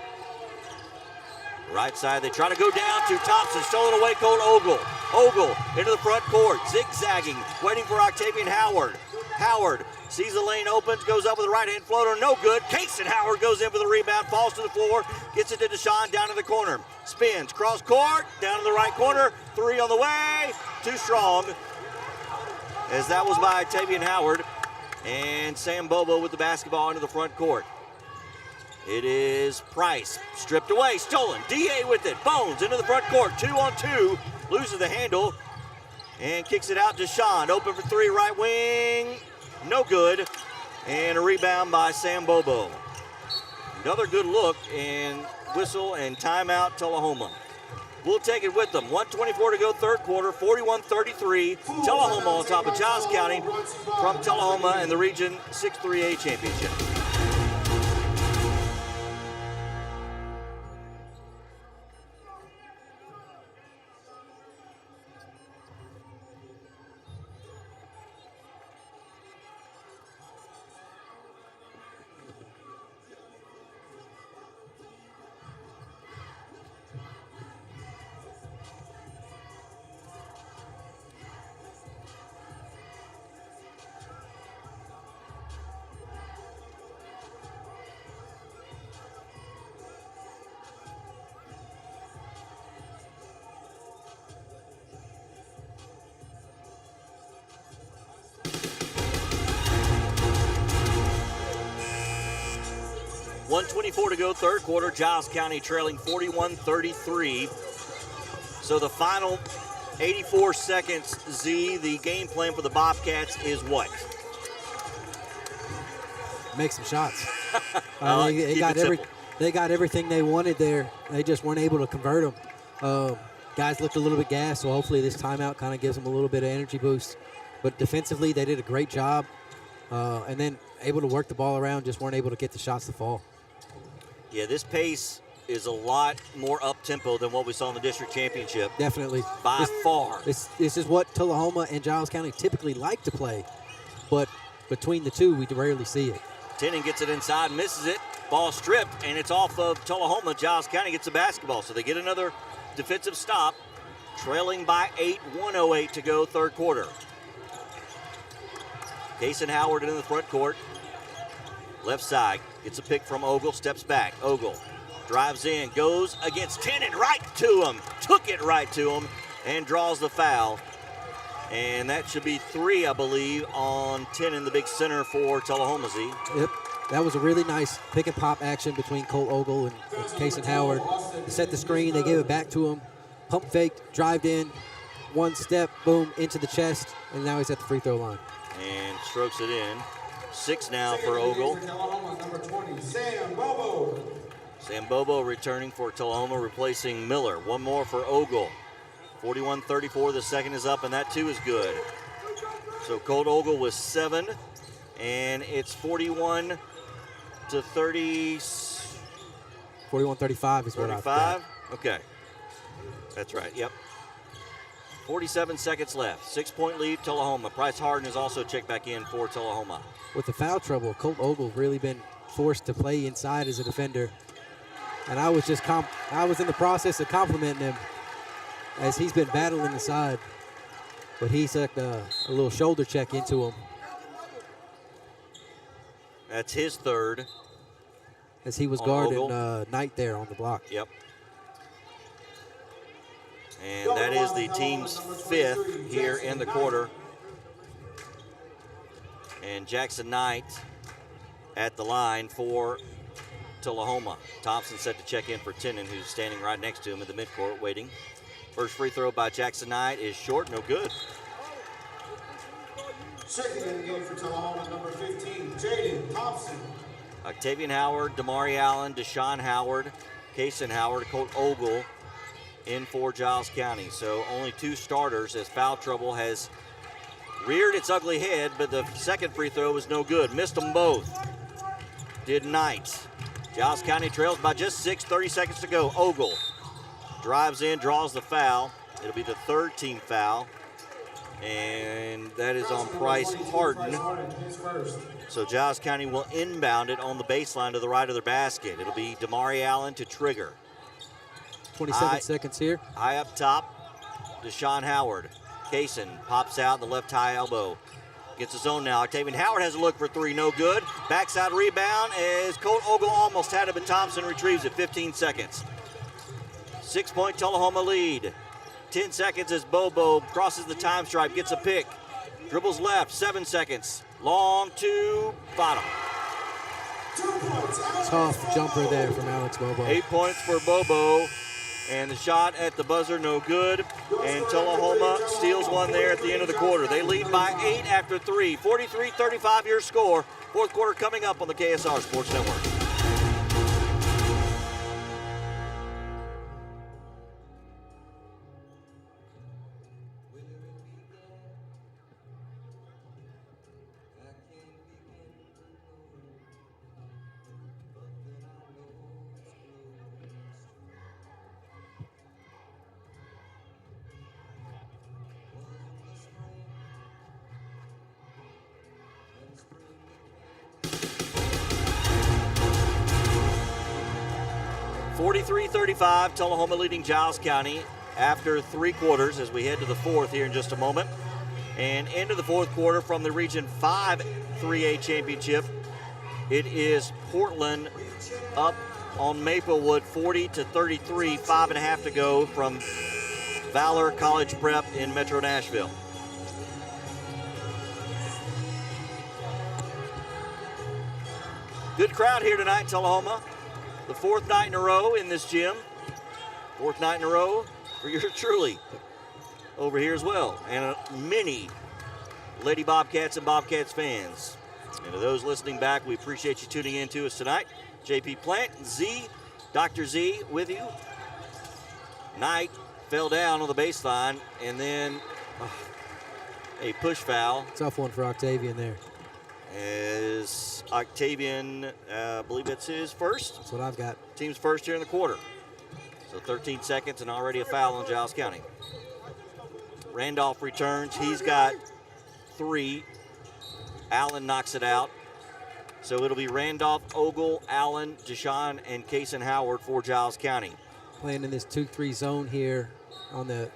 Speaker 3: Right side, they try to go down to Thompson, stolen away, Colt Ogle. Ogle into the front court, zigzagging, waiting for Octavian Howard. Howard sees the lane opens, goes up with a right-hand floater, no good. Kaysen Howard goes in for the rebound, falls to the floor, gets it to Deshaun down to the corner. Spins, cross court, down to the right corner, 3 on the way, too strong. As that was by Octavian Howard, and Sam Bobo with the basketball into the front court. It is Price, stripped away, stolen. DA with it, Bones into the front court, 2-on-2, loses the handle, and kicks it out to Deshaun. Open for 3, right wing, no good. And a rebound by Sam Bobo. Another good look, and whistle and timeout Tullahoma. We'll take it with them. 1:24 to go, third quarter, 41-33. Tullahoma on top of Giles County from Tullahoma in the Region 6-3A Championship. .24 to go, third quarter. Giles County trailing 41-33. So the final 84 seconds, Z, the game plan for the Bobcats is what?
Speaker 1: Make some shots. They got everything they wanted there. They just weren't able to convert them. Guys looked a little bit gassed, so hopefully this timeout kind of gives them a little bit of energy boost. But defensively, they did a great job. And then able to work the ball around, just weren't able to get the shots to fall.
Speaker 3: Yeah, this pace is a lot more up-tempo than what we saw in the district championship.
Speaker 1: Definitely.
Speaker 3: By far.
Speaker 1: This is what Tullahoma and Giles County typically like to play. But between the two, we rarely see it.
Speaker 3: Tenen gets it inside, misses it. Ball stripped, and it's off of Tullahoma. Giles County gets the basketball, so they get another defensive stop. Trailing by 8, 1:08 to go, third quarter. Kaysen Howard in the front court. Left side, gets a pick from Ogle, steps back. Ogle drives in, goes against Tenen, right to him. Took it right to him, and draws the foul. And that should be 3, I believe, on 10 in the big center for Tullahoma. Z.
Speaker 1: Yep. That was a really nice pick and pop action between Colt Ogle and Kason Howard. They set the screen, they gave it back to him. Pump faked, drived in, one step, boom, into the chest, and now he's at the free throw line.
Speaker 3: And strokes it in. 6 now for Ogle.
Speaker 2: Number 20, Sam Bobo.
Speaker 3: Sam Bobo returning for Tullahoma, replacing Miller. One more for Ogle. 41-34, the second is up, and that too is good. So Colt Ogle was 7, and it's 41 to 30.
Speaker 1: 41-35 is what I've got.
Speaker 3: 35? Okay. That's right, yep. 47 seconds left. 6-point lead, Tullahoma. Bryce Harden is also checked back in for Tullahoma.
Speaker 1: With the foul trouble, Colt Ogle really been forced to play inside as a defender. And I was just I was in the process of complimenting him as he's been battling the side. But he took a little shoulder check into him.
Speaker 3: That's his third.
Speaker 1: As he was guarding Knight there on the block.
Speaker 3: Yep. And that is the team's 5th here in the quarter. And Jackson Knight at the line for Tullahoma. Thompson set to check in for Tennant, who's standing right next to him in the midcourt waiting. First free throw by Jackson Knight is short, no good.
Speaker 2: Second in the game for Tullahoma, number 15, Jaden Thompson.
Speaker 3: Octavian Howard, Damari Allen, Deshaun Howard, Kason Howard, Colt Ogle in for Giles County. So only 2 starters as foul trouble has reared its ugly head, but the second free throw was no good. Missed them both. Did Knight. Giles County trails by just 6, 30 seconds to go. Ogle drives in, draws the foul. It'll be the 3rd team foul. And that is on Bryce Harden. So Giles County will inbound it on the baseline to the right of their basket. It'll be Damari Allen to trigger.
Speaker 1: 27 seconds here.
Speaker 3: High up top, Deshaun Howard. Kason pops out the left high elbow. Gets his own now. Octavian Howard has a look for 3, no good. Backside rebound as Colt Ogle almost had it, but Thompson retrieves it. 15 seconds. 6-point Tullahoma lead. 10 seconds as Bobo crosses the time stripe, gets a pick. Dribbles left, 7 seconds. Long to bottom.
Speaker 1: Tough jumper there from Alex Bobo.
Speaker 3: 8 points for Bobo. And the shot at the buzzer, no good. And Tullahoma steals one there at the end of the quarter. They lead by 8 after 3. 43-35 your score. Fourth quarter coming up on the KSR Sports Network. .35, Tullahoma leading Giles County after 3 quarters as we head to the 4th here in just a moment. And into the 4th quarter from the Region 5 3A Championship, it is Portland up on Maplewood 40-33, 5.5 to go from Valor College Prep in Metro Nashville. Good crowd here tonight in Tullahoma. The 4th night in a row in this gym. 4th night in a row for yours truly over here as well. And many Lady Bobcats and Bobcats fans. And to those listening back, we appreciate you tuning in to us tonight. JP Plant, Z, Dr. Z with you. Knight fell down on the baseline and then a push foul.
Speaker 1: Tough one for Octavian there.
Speaker 3: As Octavian, I believe that's his first.
Speaker 1: That's what I've got.
Speaker 3: Team's first here in the quarter. So 13 seconds and already a foul on Giles County. Randolph returns. He's got 3. Allen knocks it out. So it'll be Randolph, Ogle, Allen, Deshaun, and Kason Howard for Giles County.
Speaker 1: Playing in this 2-3 zone here on the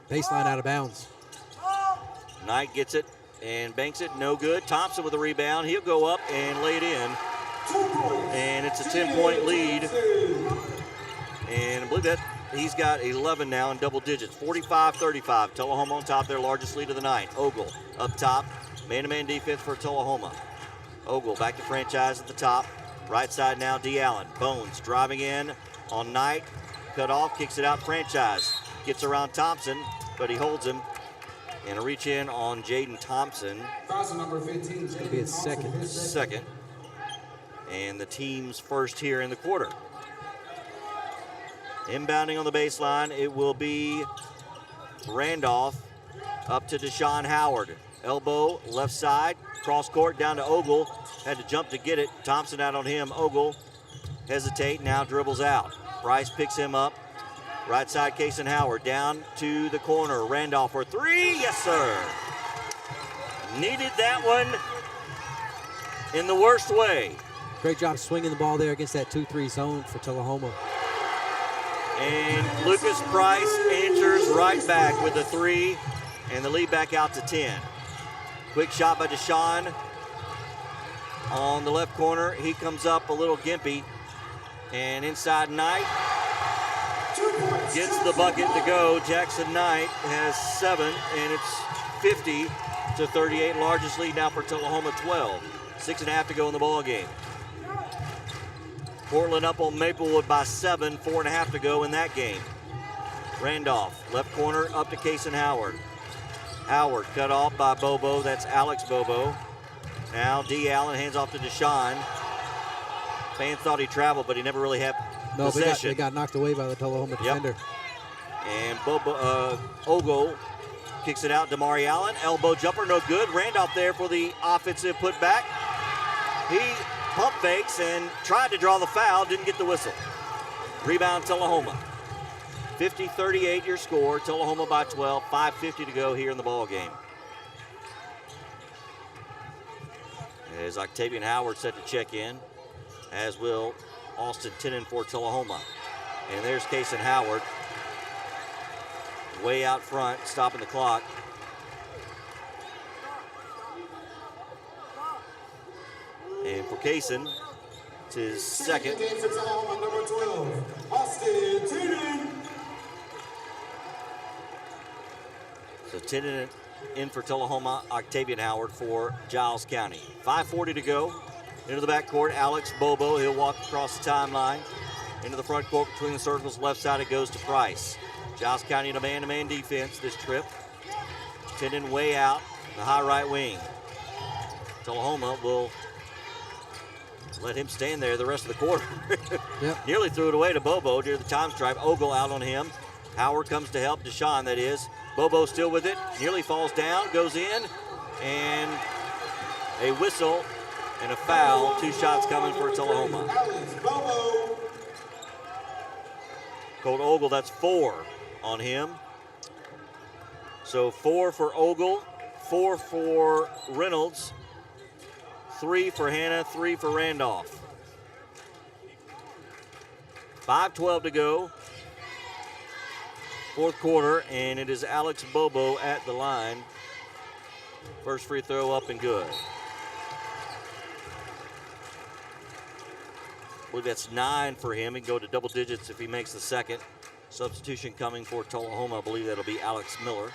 Speaker 1: baseline out of bounds.
Speaker 3: Knight gets it and banks it, no good. Thompson with a rebound. He'll go up and lay it in. And it's a 10-point lead. And I believe that he's got 11 now in double digits. 45-35. Tullahoma on top, their largest lead of the night. Ogle up top. Man-to-man defense for Tullahoma. Ogle back to franchise at the top. Right side now, D. Allen. Bones driving in on Knight. Cut off, kicks it out, franchise. Gets around Thompson, but he holds him. And a reach in on Jaden Thompson.
Speaker 2: Foul number 15.
Speaker 1: It'll be his second.
Speaker 3: Second. And the team's first here in the quarter. Inbounding on the baseline, it will be Randolph up to Deshaun Howard. Elbow, left side, cross court down to Ogle. Had to jump to get it. Thompson out on him. Ogle hesitate, now dribbles out. Bryce picks him up. Right side, Kason Howard down to the corner. Randolph for three. Yes, sir. Needed that one in the worst way.
Speaker 1: Great job swinging the ball there against that 2-3 zone for Tullahoma.
Speaker 3: And Lucas Price answers right back with a three, and the lead back out to 10. Quick shot by Deshaun on the left corner. He comes up a little gimpy, and inside Knight gets the bucket to go. Jackson Knight has 7, and it's 50-38. Largest lead now for Tullahoma, 12. 6.5 to go in the ball game. Portland up on Maplewood by 7, 4.5 to go in that game. Randolph, left corner, up to Kason Howard. Howard cut off by Bobo, that's Alex Bobo. Now D. Allen hands off to Deshaun. Fans thought he traveled, but he never really had possession.
Speaker 1: They got knocked away by the Tullahoma defender.
Speaker 3: And Ogle kicks it out to Damari Allen. Elbow jumper, no good. Randolph there for the offensive putback. He pump fakes and tried to draw the foul, didn't get the whistle. Rebound Tullahoma. 50-38 your score. Tullahoma by 12, 5:50 to go here in the ball game. As Octavian Howard set to check in, as will Austin Tennant for Tullahoma. And there's Kason Howard, way out front, stopping the clock. And for Kason, it's his second.
Speaker 2: Game for Tullahoma, number 12, Austin Tennant.
Speaker 3: So Tennant in for Tullahoma, Octavian Howard for Giles County. 5:40 to go. Into the backcourt, Alex Bobo. He'll walk across the timeline. Into the front court between the circles, left side it goes to Price. Giles County in a man-to-man defense this trip. Tennant way out, the high right wing. Tullahoma will let him stand there the rest of the quarter.
Speaker 1: Yep.
Speaker 3: Nearly threw it away to Bobo near the time stripe. Ogle out on him. Howard comes to help Deshaun, that is. Bobo still with it, nearly falls down, goes in, and a whistle and a foul. 2 shots coming for Tullahoma. Colt Ogle, that's 4 on him. So 4 for Ogle, 4 for Reynolds, 3 for Hannah, 3 for Randolph. 5:12 to go. Fourth quarter, and it is Alex Bobo at the line. First free throw up and good. I believe that's 9 for him. He can go to double digits if he makes the second. Substitution coming for Tullahoma. I believe that'll be Alex Miller.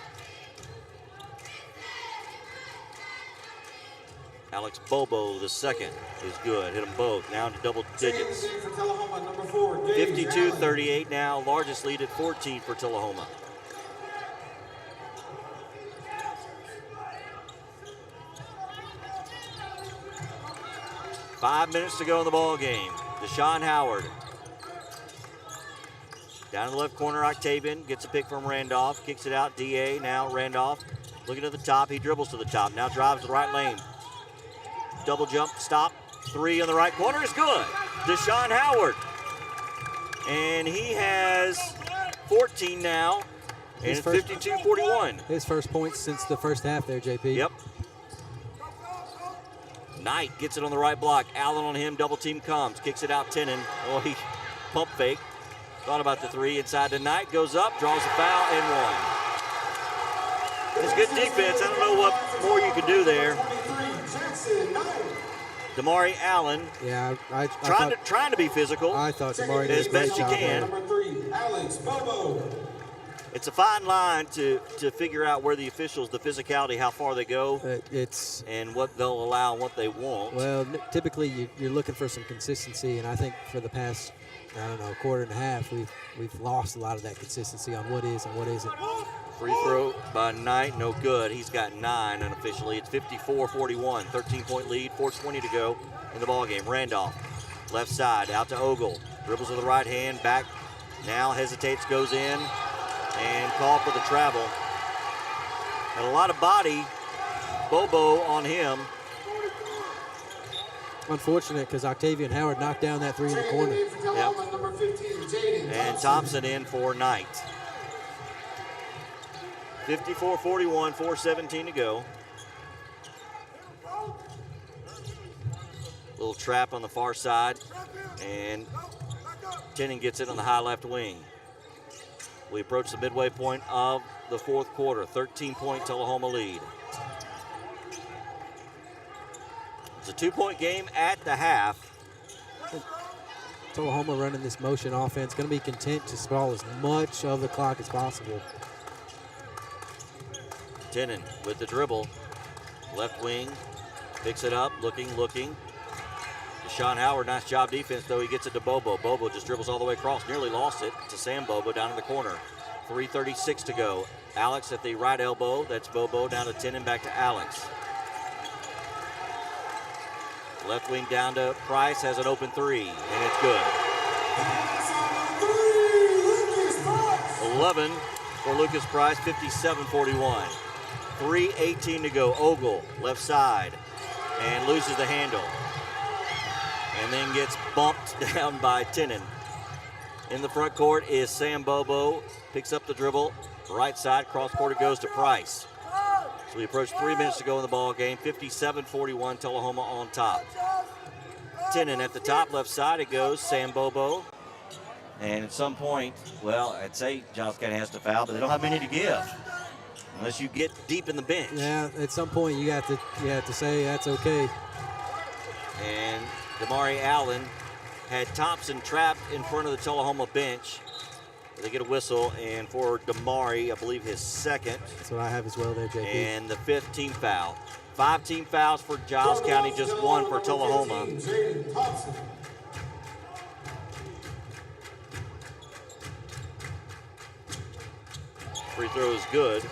Speaker 3: Alex Bobo, the second, is good. Hit them both. Now into double digits. 52-38 now. Largest lead at 14 for Tullahoma. Five minutes to go in the ball game. Deshaun Howard. Down in the left corner, Octavian gets a pick from Randolph. Kicks it out, DA. Now Randolph looking at the top. He dribbles to the top. Now drives the right lane. Double jump, stop. 3 in the right corner is good. Deshaun Howard. And he has 14 now. And it's 52-41.
Speaker 1: His first points since the first half there, JP.
Speaker 3: Yep. Knight gets it on the right block. Allen on him, double team comes. Kicks it out, Tennant. Oh, he pump fake. Thought about the 3 inside to Knight. Goes up, draws a foul, and 1. It's good defense. I don't know what more you can do there. Damari Allen
Speaker 1: Yeah, I
Speaker 3: trying to be physical.
Speaker 1: I thought Damari did
Speaker 3: as
Speaker 1: a great
Speaker 3: best you
Speaker 1: job
Speaker 3: can.
Speaker 1: there.
Speaker 2: Number 3, Alex Bobo.
Speaker 3: It's a fine line to figure out where the officials, the physicality, how far they go,
Speaker 1: It's
Speaker 3: and what they'll allow and what they won't.
Speaker 1: well, typically you're looking for some consistency, and I think for the past, I don't know, quarter and a half, we've lost a lot of that consistency on what is and what isn't.
Speaker 3: Free throw by Knight, no good. He's got 9 unofficially. It's 54-41, 13-point lead, 4:20 to go in the ballgame. Randolph, left side, out to Ogle. Dribbles with the right hand, back, now hesitates, goes in, and call for the travel. And a lot of body, Bobo on him.
Speaker 1: Unfortunate because Octavian Howard knocked down that three in the corner.
Speaker 3: Yep.
Speaker 2: Number 15, Jaden
Speaker 3: And Thompson in for Knight. 54-41, 4:17 to go. Little trap on the far side, and Tinning gets it on the high left wing. We approach the midway point of the fourth quarter. 13-point Tullahoma lead. It's a 2-point game at the half.
Speaker 1: Tullahoma running this motion offense, going to be content to stall as much of the clock as possible.
Speaker 3: Tinning with the dribble. Left wing, picks it up, looking. Deshaun Howard, nice job defense, though. He gets it to Bobo. Bobo just dribbles all the way across, nearly lost it to Sam Bobo down in the corner. 3:36 to go. Alex at the right elbow. That's Bobo down to Tinning, back to Alex. Left wing down to Price, has an open three, and it's good. 11 for Lucas Price, 57-41. 3:18 to go. Ogle, left side, and loses the handle. And then gets bumped down by Tinning. In the front court is Sam Bobo, picks up the dribble, right side, cross court it goes to Price. So we approach 3 minutes to go in the ball game. 57-41, Tullahoma on top. Tinning at the top, left side it goes, Sam Bobo. And at some point, well, I'd say Giles County has to foul, but they don't have many to give. Unless you get deep in the bench.
Speaker 1: Yeah, at some point you have to say that's okay.
Speaker 3: And Damari Allen had Thompson trapped in front of the Tullahoma bench. They get a whistle, and for Damari, I believe his second.
Speaker 1: That's what I have as well there, JP.
Speaker 3: And the 5th team foul. 5 team fouls for Giles County, just 1 for Tullahoma.
Speaker 2: Jaden Thompson.
Speaker 3: Free throw is good.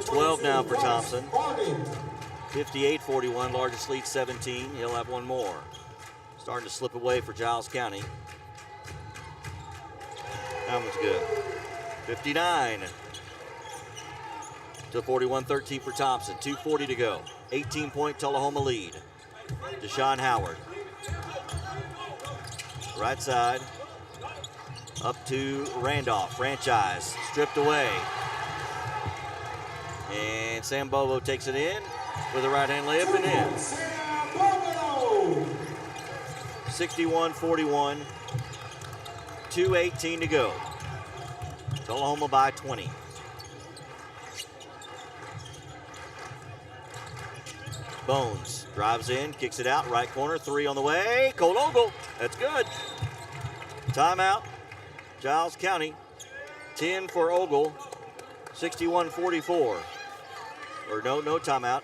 Speaker 3: 12 now for Thompson. 58-41, largest lead 17. He'll have one more. Starting to slip away for Giles County. That one's good. 59 to 41, 13 for Thompson. 2:40 to go. 18-point Tullahoma lead. Deshaun Howard. Right side. Up to Randolph. Franchise. Stripped away. And Sam Bobo takes it in with a right-hand layup and in. 61-41. 2:18 to go. Tullahoma by 20. Bones drives in, kicks it out, right corner, 3 on the way. Cole Ogle, that's good. Timeout, Giles County. 10 for Ogle, 61-44. Or no timeout.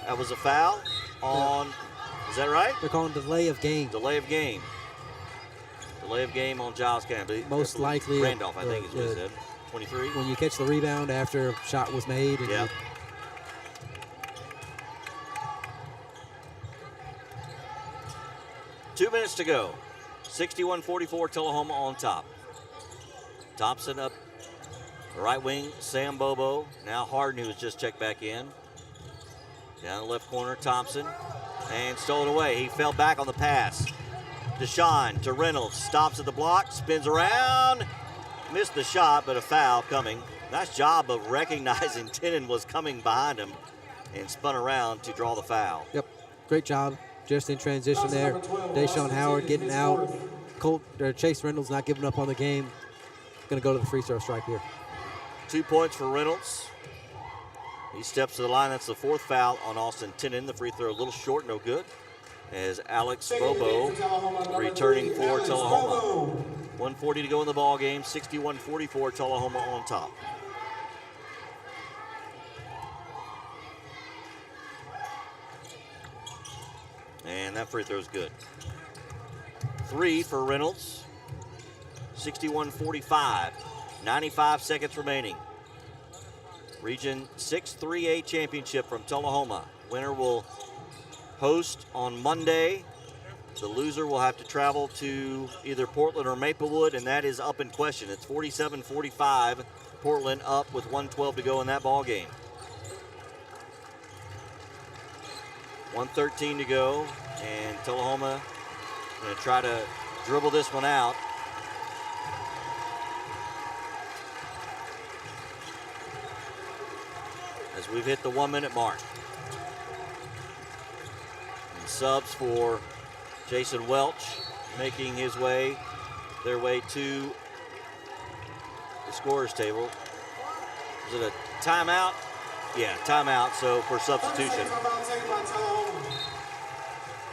Speaker 3: That was a foul on, is that right?
Speaker 1: They're calling delay of game.
Speaker 3: Delay of game. Delay of game on Giles County.
Speaker 1: Most likely.
Speaker 3: Randolph, I think is what it said. 23.
Speaker 1: When you catch the rebound after a shot was made. And
Speaker 3: yeah. 2 minutes to go. 61-44, Tullahoma on top. Thompson up the right wing, Sam Bobo. Now Harden, who was just checked back in. Down the left corner, Thompson. And stolen away. He fell back on the pass. Deshaun to Reynolds. Stops at the block, spins around. Missed the shot, but a foul coming. Nice job of recognizing Tinning was coming behind him and spun around to draw the foul.
Speaker 1: Yep, great job. Just in transition there. Deshaun Howard getting out. Chase Reynolds not giving up on the game. Going to go to the free throw stripe here.
Speaker 3: 2 points for Reynolds. He steps to the line. That's the 4th foul on Austin Tennant. The free throw a little short, no good. As Alex Bobo returning for Tullahoma. 1:40 to go in the ball game. 61-44, Tullahoma on top. And that free throw's good. 3 for Reynolds. 61-45. 95 seconds remaining. Region 6 3A championship from Tullahoma. Winner will host on Monday. The loser will have to travel to either Portland or Maplewood, and that is up in question. It's 47-45. Portland up with 1:12 to go in that ball game. 1:13 to go, and Tullahoma going to try to dribble this one out. As we've hit the 1-minute mark. And subs for Jason Welch making their way to the scorer's table. Is it a timeout? Yeah, timeout, so for substitution.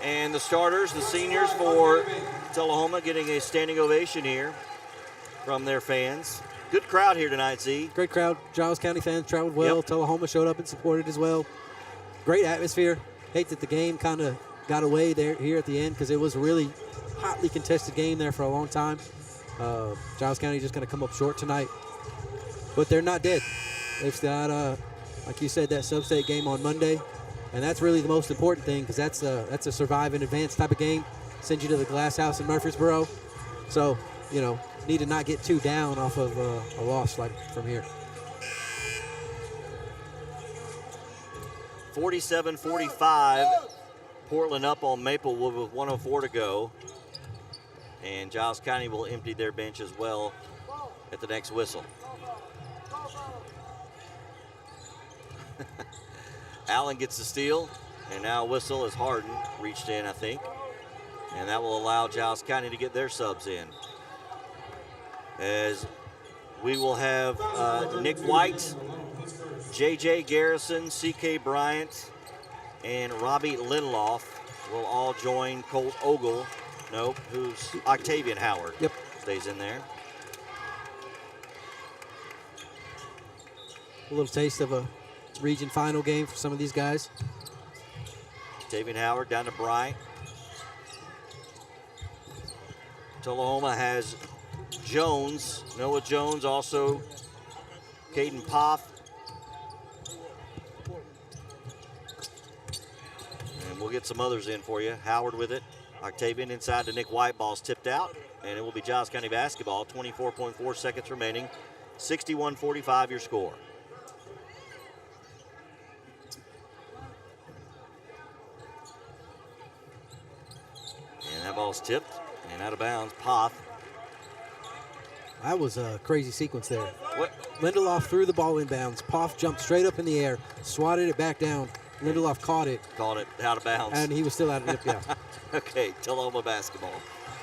Speaker 3: And the starters, the seniors for Tullahoma, getting a standing ovation here from their fans. Good crowd here tonight, Z.
Speaker 1: Great crowd. Giles County fans traveled well.
Speaker 3: Yep.
Speaker 1: Tullahoma showed up and supported as well. Great atmosphere. Hate that the game kind of got away here at the end because it was a really hotly contested game there for a long time. Giles County just going to come up short tonight. But they're not dead. They've got, like you said, that sub-state game on Monday. And that's really the most important thing because that's a survive and advance type of game. Send you to the Glass House in Murfreesboro. So, you know, need to not get too down off of a loss like from here.
Speaker 3: 47-45. Portland up on Maplewood with 1:04 to go. And Giles County will empty their bench as well at the next whistle. Allen gets the steal, and now whistle as Harden reached in, I think. And that will allow Giles County to get their subs in. As we will have Nick White, J.J. Garrison, C.K. Bryant, and Robbie Linloff will all join Colt Ogle. Nope, who's Octavian Howard.
Speaker 1: Yep.
Speaker 3: Stays in there.
Speaker 1: A little taste of a region final game for some of these guys.
Speaker 3: Octavian Howard down to Bryant. Tullahoma has Jones, Noah Jones, also Caden Poff. And we'll get some others in for you. Howard with it. Octavian inside to Nick White. Ball's tipped out. And it will be Giles County basketball. 24.4 seconds remaining. 61-45 your score. And that ball's tipped and out of bounds. Poff.
Speaker 1: That was a crazy sequence there.
Speaker 3: What?
Speaker 1: Lindelof threw the ball inbounds. Poff jumped straight up in the air, swatted it back down. Lindelof caught it.
Speaker 3: Caught it out of bounds.
Speaker 1: And he was still out of it, yeah.
Speaker 3: Okay, Tullahoma basketball.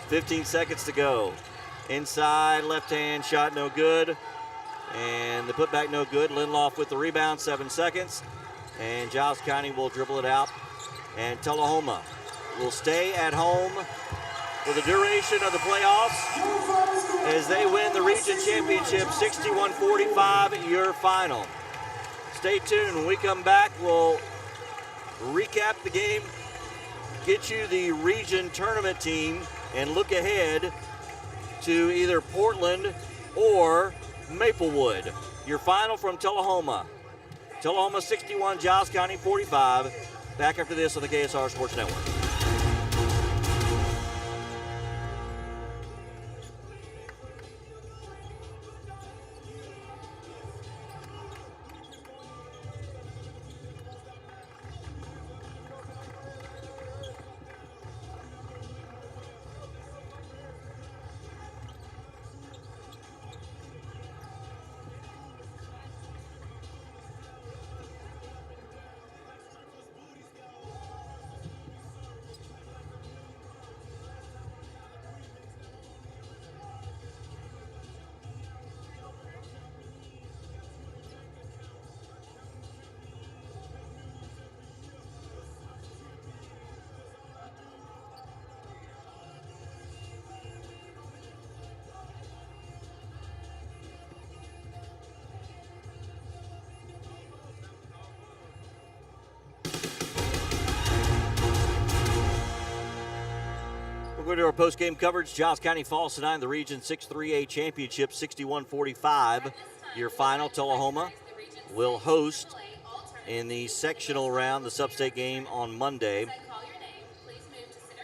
Speaker 3: 15 seconds to go. Inside, left hand shot, no good. And the putback, no good. Lindelof with the rebound, 7 seconds. And Giles County will dribble it out. And Tullahoma will stay at home for the duration of the playoffs as they win the region championship, 61-45, your final. Stay tuned. When we come back, we'll recap the game, get you the region tournament team, and look ahead to either Portland or Maplewood. Your final from Tullahoma. Tullahoma 61, Giles County 45. Back after this on the KSR Sports Network. Welcome to our post-game coverage. Giles County falls tonight in the Region 6-3A Championship, 61-45. Your final, Tullahoma will host in the sectional round, the sub-state game on Monday.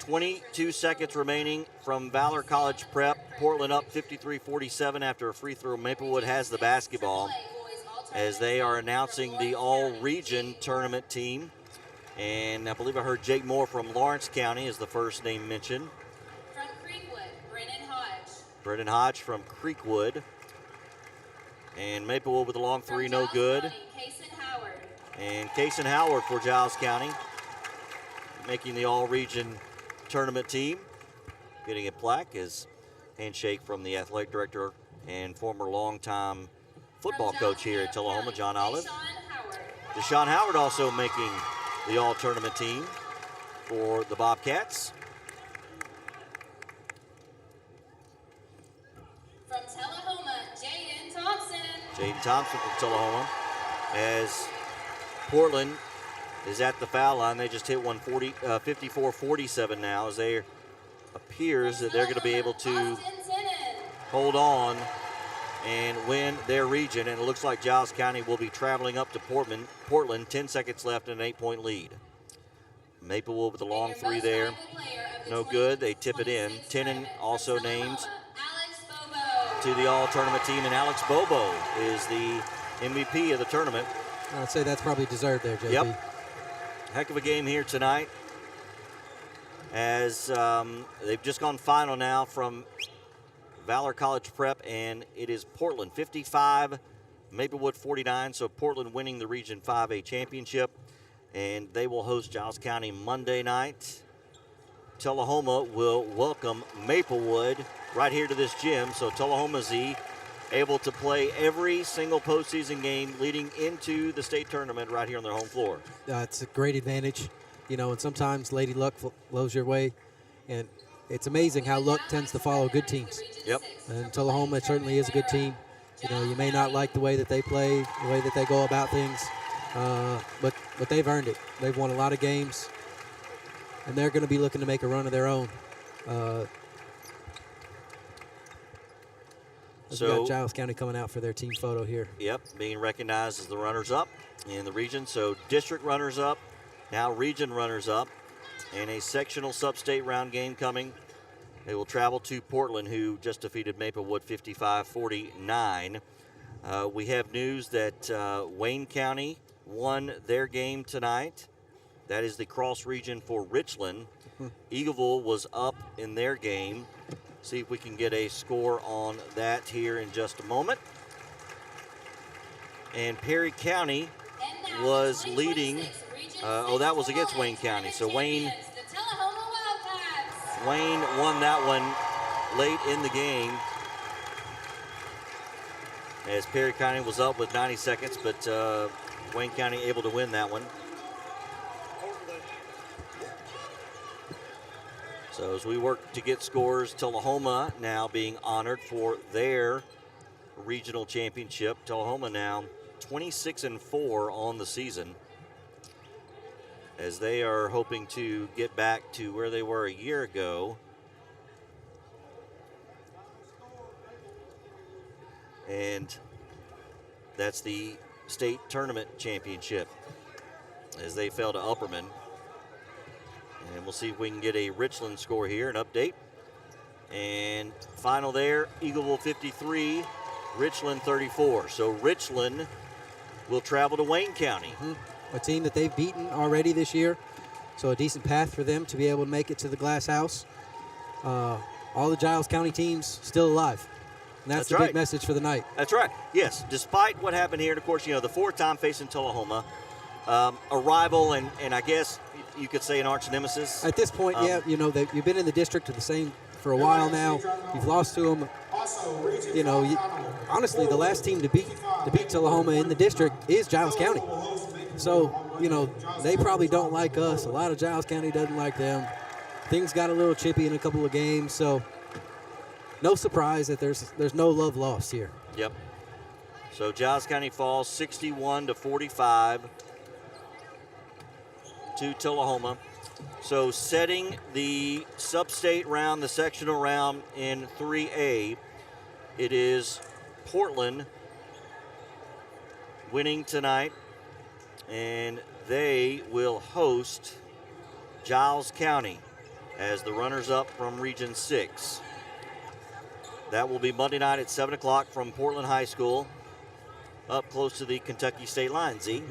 Speaker 3: 22 seconds remaining from Valor College Prep. Portland up 53-47 after a free throw. Maplewood has the basketball as they are announcing the all-region tournament team. And I believe I heard Jake Moore from Lawrence County is the first name mentioned.
Speaker 4: From Creekwood, Brennan Hodge.
Speaker 3: Brennan Hodge from Creekwood. And Maplewood with a long three, no good.
Speaker 4: Kaysen Howard.
Speaker 3: And Kaysen Howard for Giles County, making the all-region tournament team. Getting a plaque is handshake from the athletic director and former longtime football coach here at Tullahoma, John Olive. Deshaun Howard also making the all-tournament team for the Bobcats.
Speaker 4: From Tullahoma, Jaden Thompson.
Speaker 3: Jaden Thompson from Tullahoma. As Portland is at the foul line, they just hit 54-47 now, as they appears that they're going to be able to hold on and win their region. And it looks like Giles County will be traveling up to Portland. 10 seconds left and an 8-point lead. Maplewood with a long three there. No good. They tip it in. Tenon also named to the all-tournament team, and Alex Bobo is the MVP of the tournament.
Speaker 1: I'd say that's probably deserved there, JP.
Speaker 3: Yep. Heck of a game here tonight, as they've just gone final now from Valor College Prep, and it is Portland 55, Maplewood 49, so Portland winning the Region 5A championship, and they will host Giles County Monday night. Tullahoma will welcome Maplewood right here to this gym, so Tullahoma Z able to play every single postseason game leading into the state tournament right here on their home floor.
Speaker 1: It's a great advantage, you know, and sometimes Lady Luck blows your way, and it's amazing how luck tends to follow good teams.
Speaker 3: Yep.
Speaker 1: And Tullahoma certainly is a good team. You know, you may not like the way that they play, the way that they go about things, but they've earned it. They've won a lot of games, and they're going to be looking to make a run of their own. So we got Giles County coming out for their team photo here.
Speaker 3: Yep, being recognized as the runners-up in the region. So district runners-up, now region runners-up, and a sectional sub-state round game coming. They will travel to Portland, who just defeated Maplewood 55-49. We have news that Wayne County won their game tonight. That is the cross region for Richland. Eagleville was up in their game. See if we can get a score on that here in just a moment. And Perry County was leading. That was against Wayne County. So Wayne won that one late in the game, as Perry County was up with 90 seconds, but Wayne County able to win that one. So as we work to get scores, Tullahoma now being honored for their regional championship. Tullahoma now 26-4 on the season, as they are hoping to get back to where they were a year ago. And that's the state tournament championship, as they fell to Upperman. And we'll see if we can get a Richland score here, an update. And final there, Eagleville 53, Richland 34. So Richland will travel to Wayne County.
Speaker 1: A team that they've beaten already this year, so a decent path for them to be able to make it to the Glass House. All the Giles County teams still alive. And that's the big message for the night.
Speaker 3: That's right. Yes, despite what happened here, and of course, you know, the fourth time facing Tullahoma, a rival and I guess you could say an arch nemesis.
Speaker 1: At this point, yeah, you know, you've been in the district of the same for a while now. You've lost to them. You know, honestly, the last team to beat Tullahoma in the district is Giles County. So, you know, they probably don't like us. A lot of Giles County doesn't like them. Things got a little chippy in a couple of games, so no surprise that there's no love lost here.
Speaker 3: Yep. So Giles County falls 61-45 to Tullahoma. So setting the sub-state round, the sectional round in 3A, it is Portland winning tonight, and they will host Giles County as the runners-up from Region 6. That will be Monday night at 7 o'clock from Portland High School, up close to the Kentucky state line, Z.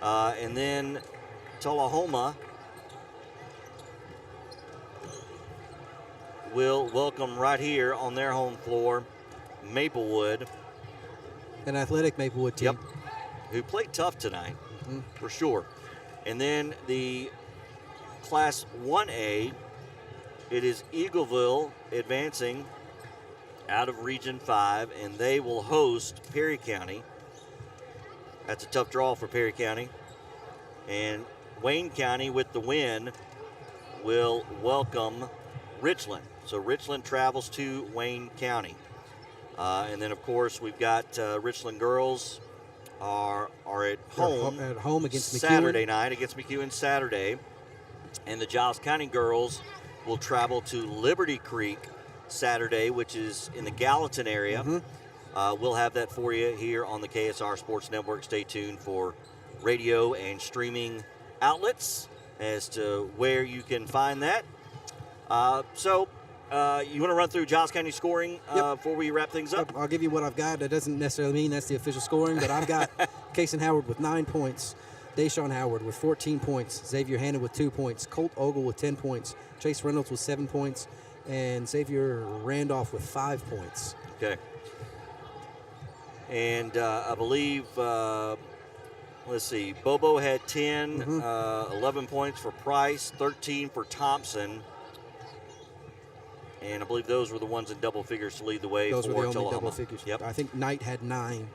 Speaker 3: And then Tullahoma will welcome right here on their home floor Maplewood.
Speaker 1: An athletic Maplewood team.
Speaker 3: Yep. Who played tough tonight, for sure. And then the Class 1A, it is Eagleville advancing out of Region 5, and they will host Perry County. That's a tough draw for Perry County. And Wayne County, with the win, will welcome Richland. So Richland travels to Wayne County. And then, of course, we've got Richland girls are at home
Speaker 1: against
Speaker 3: Saturday
Speaker 1: McEwen.
Speaker 3: night against McEwen Saturday. And the Giles County girls will travel to Liberty Creek Saturday, which is in the Gallatin area. We'll have that for you here on the KSR Sports Network. Stay tuned for radio and streaming outlets as to where you can find that. You want to run through Giles County scoring before we wrap things up?
Speaker 1: I'll give you what I've got. That doesn't necessarily mean that's the official scoring, but I've got Kason Howard with 9 points, Deshaun Howard with 14 points, Xavier Hanna with 2 points, Colt Ogle with 10 points, Chase Reynolds with 7 points, and Xavier Randolph with 5 points.
Speaker 3: Okay. And I believe, let's see, Bobo had 10, 11 points for Price, 13 for Thompson. And I believe those were the ones in double figures to lead the way
Speaker 1: Those
Speaker 3: for
Speaker 1: were the only
Speaker 3: Tullahoma.
Speaker 1: double figures.
Speaker 3: Yep.
Speaker 1: I think Knight had 9,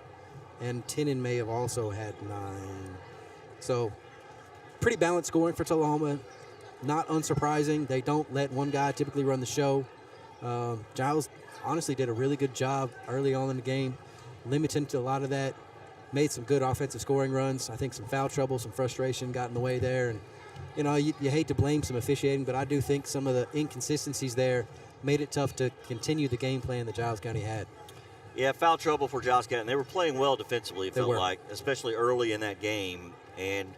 Speaker 1: and Tinnen may have also had 9. So pretty balanced scoring for Tullahoma. Not unsurprising. They don't let one guy typically run the show. Giles honestly did a really good job early on in the game, limiting to a lot of that. Made some good offensive scoring runs. I think some foul trouble, some frustration got in the way there. And, you know, you hate to blame some officiating, but I do think some of the inconsistencies there made it tough to continue the game plan that Giles County had.
Speaker 3: Yeah, foul trouble for Giles County. They were playing well defensively, it felt
Speaker 1: were.
Speaker 3: like, especially early in that game. And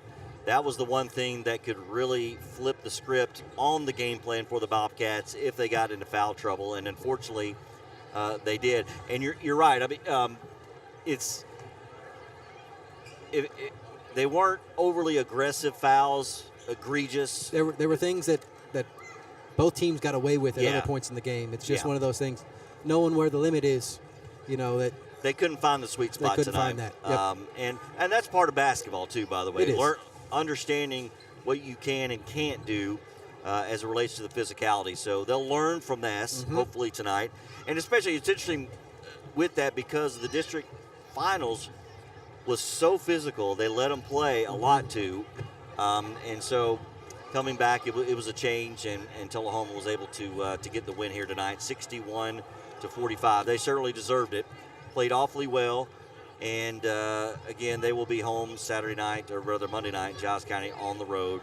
Speaker 3: that was the one thing that could really flip the script on the game plan for the Bobcats if they got into foul trouble. And unfortunately, they did. And you're right. I mean, they weren't overly aggressive fouls, egregious.
Speaker 1: There were things that both teams got away with at
Speaker 3: Yeah.
Speaker 1: other points in the game. It's just
Speaker 3: Yeah.
Speaker 1: one of those things. Knowing where the limit is, you know, that
Speaker 3: They couldn't find the sweet spot
Speaker 1: couldn't
Speaker 3: tonight.
Speaker 1: find that. Yep.
Speaker 3: And that's part of basketball too, by the way.
Speaker 1: It is.
Speaker 3: Understanding what you can and can't do as it relates to the physicality. So they'll learn from this hopefully tonight. And especially it's interesting with that because the district finals was so physical. They let them play a lot too, and so. Coming back, it was a change, and Tullahoma was able to get the win here tonight, 61-45. They certainly deserved it. Played awfully well, and again, they will be home Saturday night, or rather Monday night, Giles County on the road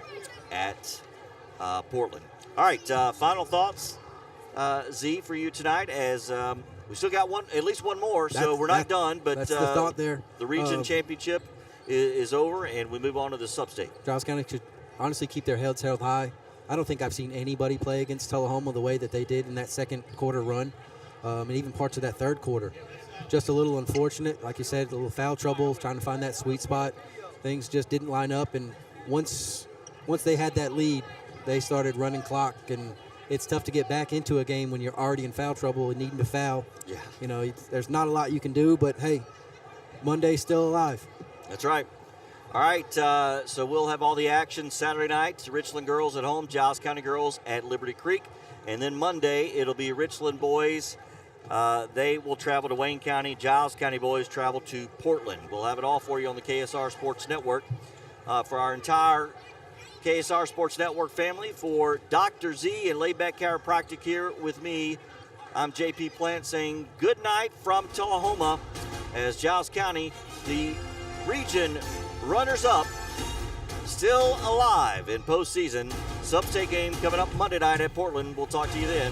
Speaker 3: at Portland. All right, final thoughts, Z, for you tonight, as we still got at least one more, so we're not done. But
Speaker 1: that's the thought there.
Speaker 3: The region championship is over, and we move on to the sub-state.
Speaker 1: Giles County should honestly keep their heads held high. I don't think I've seen anybody play against Tullahoma the way that they did in that second quarter run, and even parts of that third quarter. Just a little unfortunate, like you said, a little foul trouble, trying to find that sweet spot. Things just didn't line up, and once they had that lead, they started running clock, and it's tough to get back into a game when you're already in foul trouble and needing to foul.
Speaker 3: Yeah.
Speaker 1: You know, there's not a lot you can do, but hey, Monday's still alive.
Speaker 3: That's right. All right, so we'll have all the action Saturday night. Richland girls at home, Giles County girls at Liberty Creek. And then Monday, it'll be Richland boys. They will travel to Wayne County. Giles County boys travel to Portland. We'll have it all for you on the KSR Sports Network. For our entire KSR Sports Network family, for Dr. Z and Layback Chiropractic here with me, I'm JP Plant saying good night from Tullahoma as Giles County, the region runners-up, still alive in postseason. Sub-state game coming up Monday night at Portland. We'll talk to you then.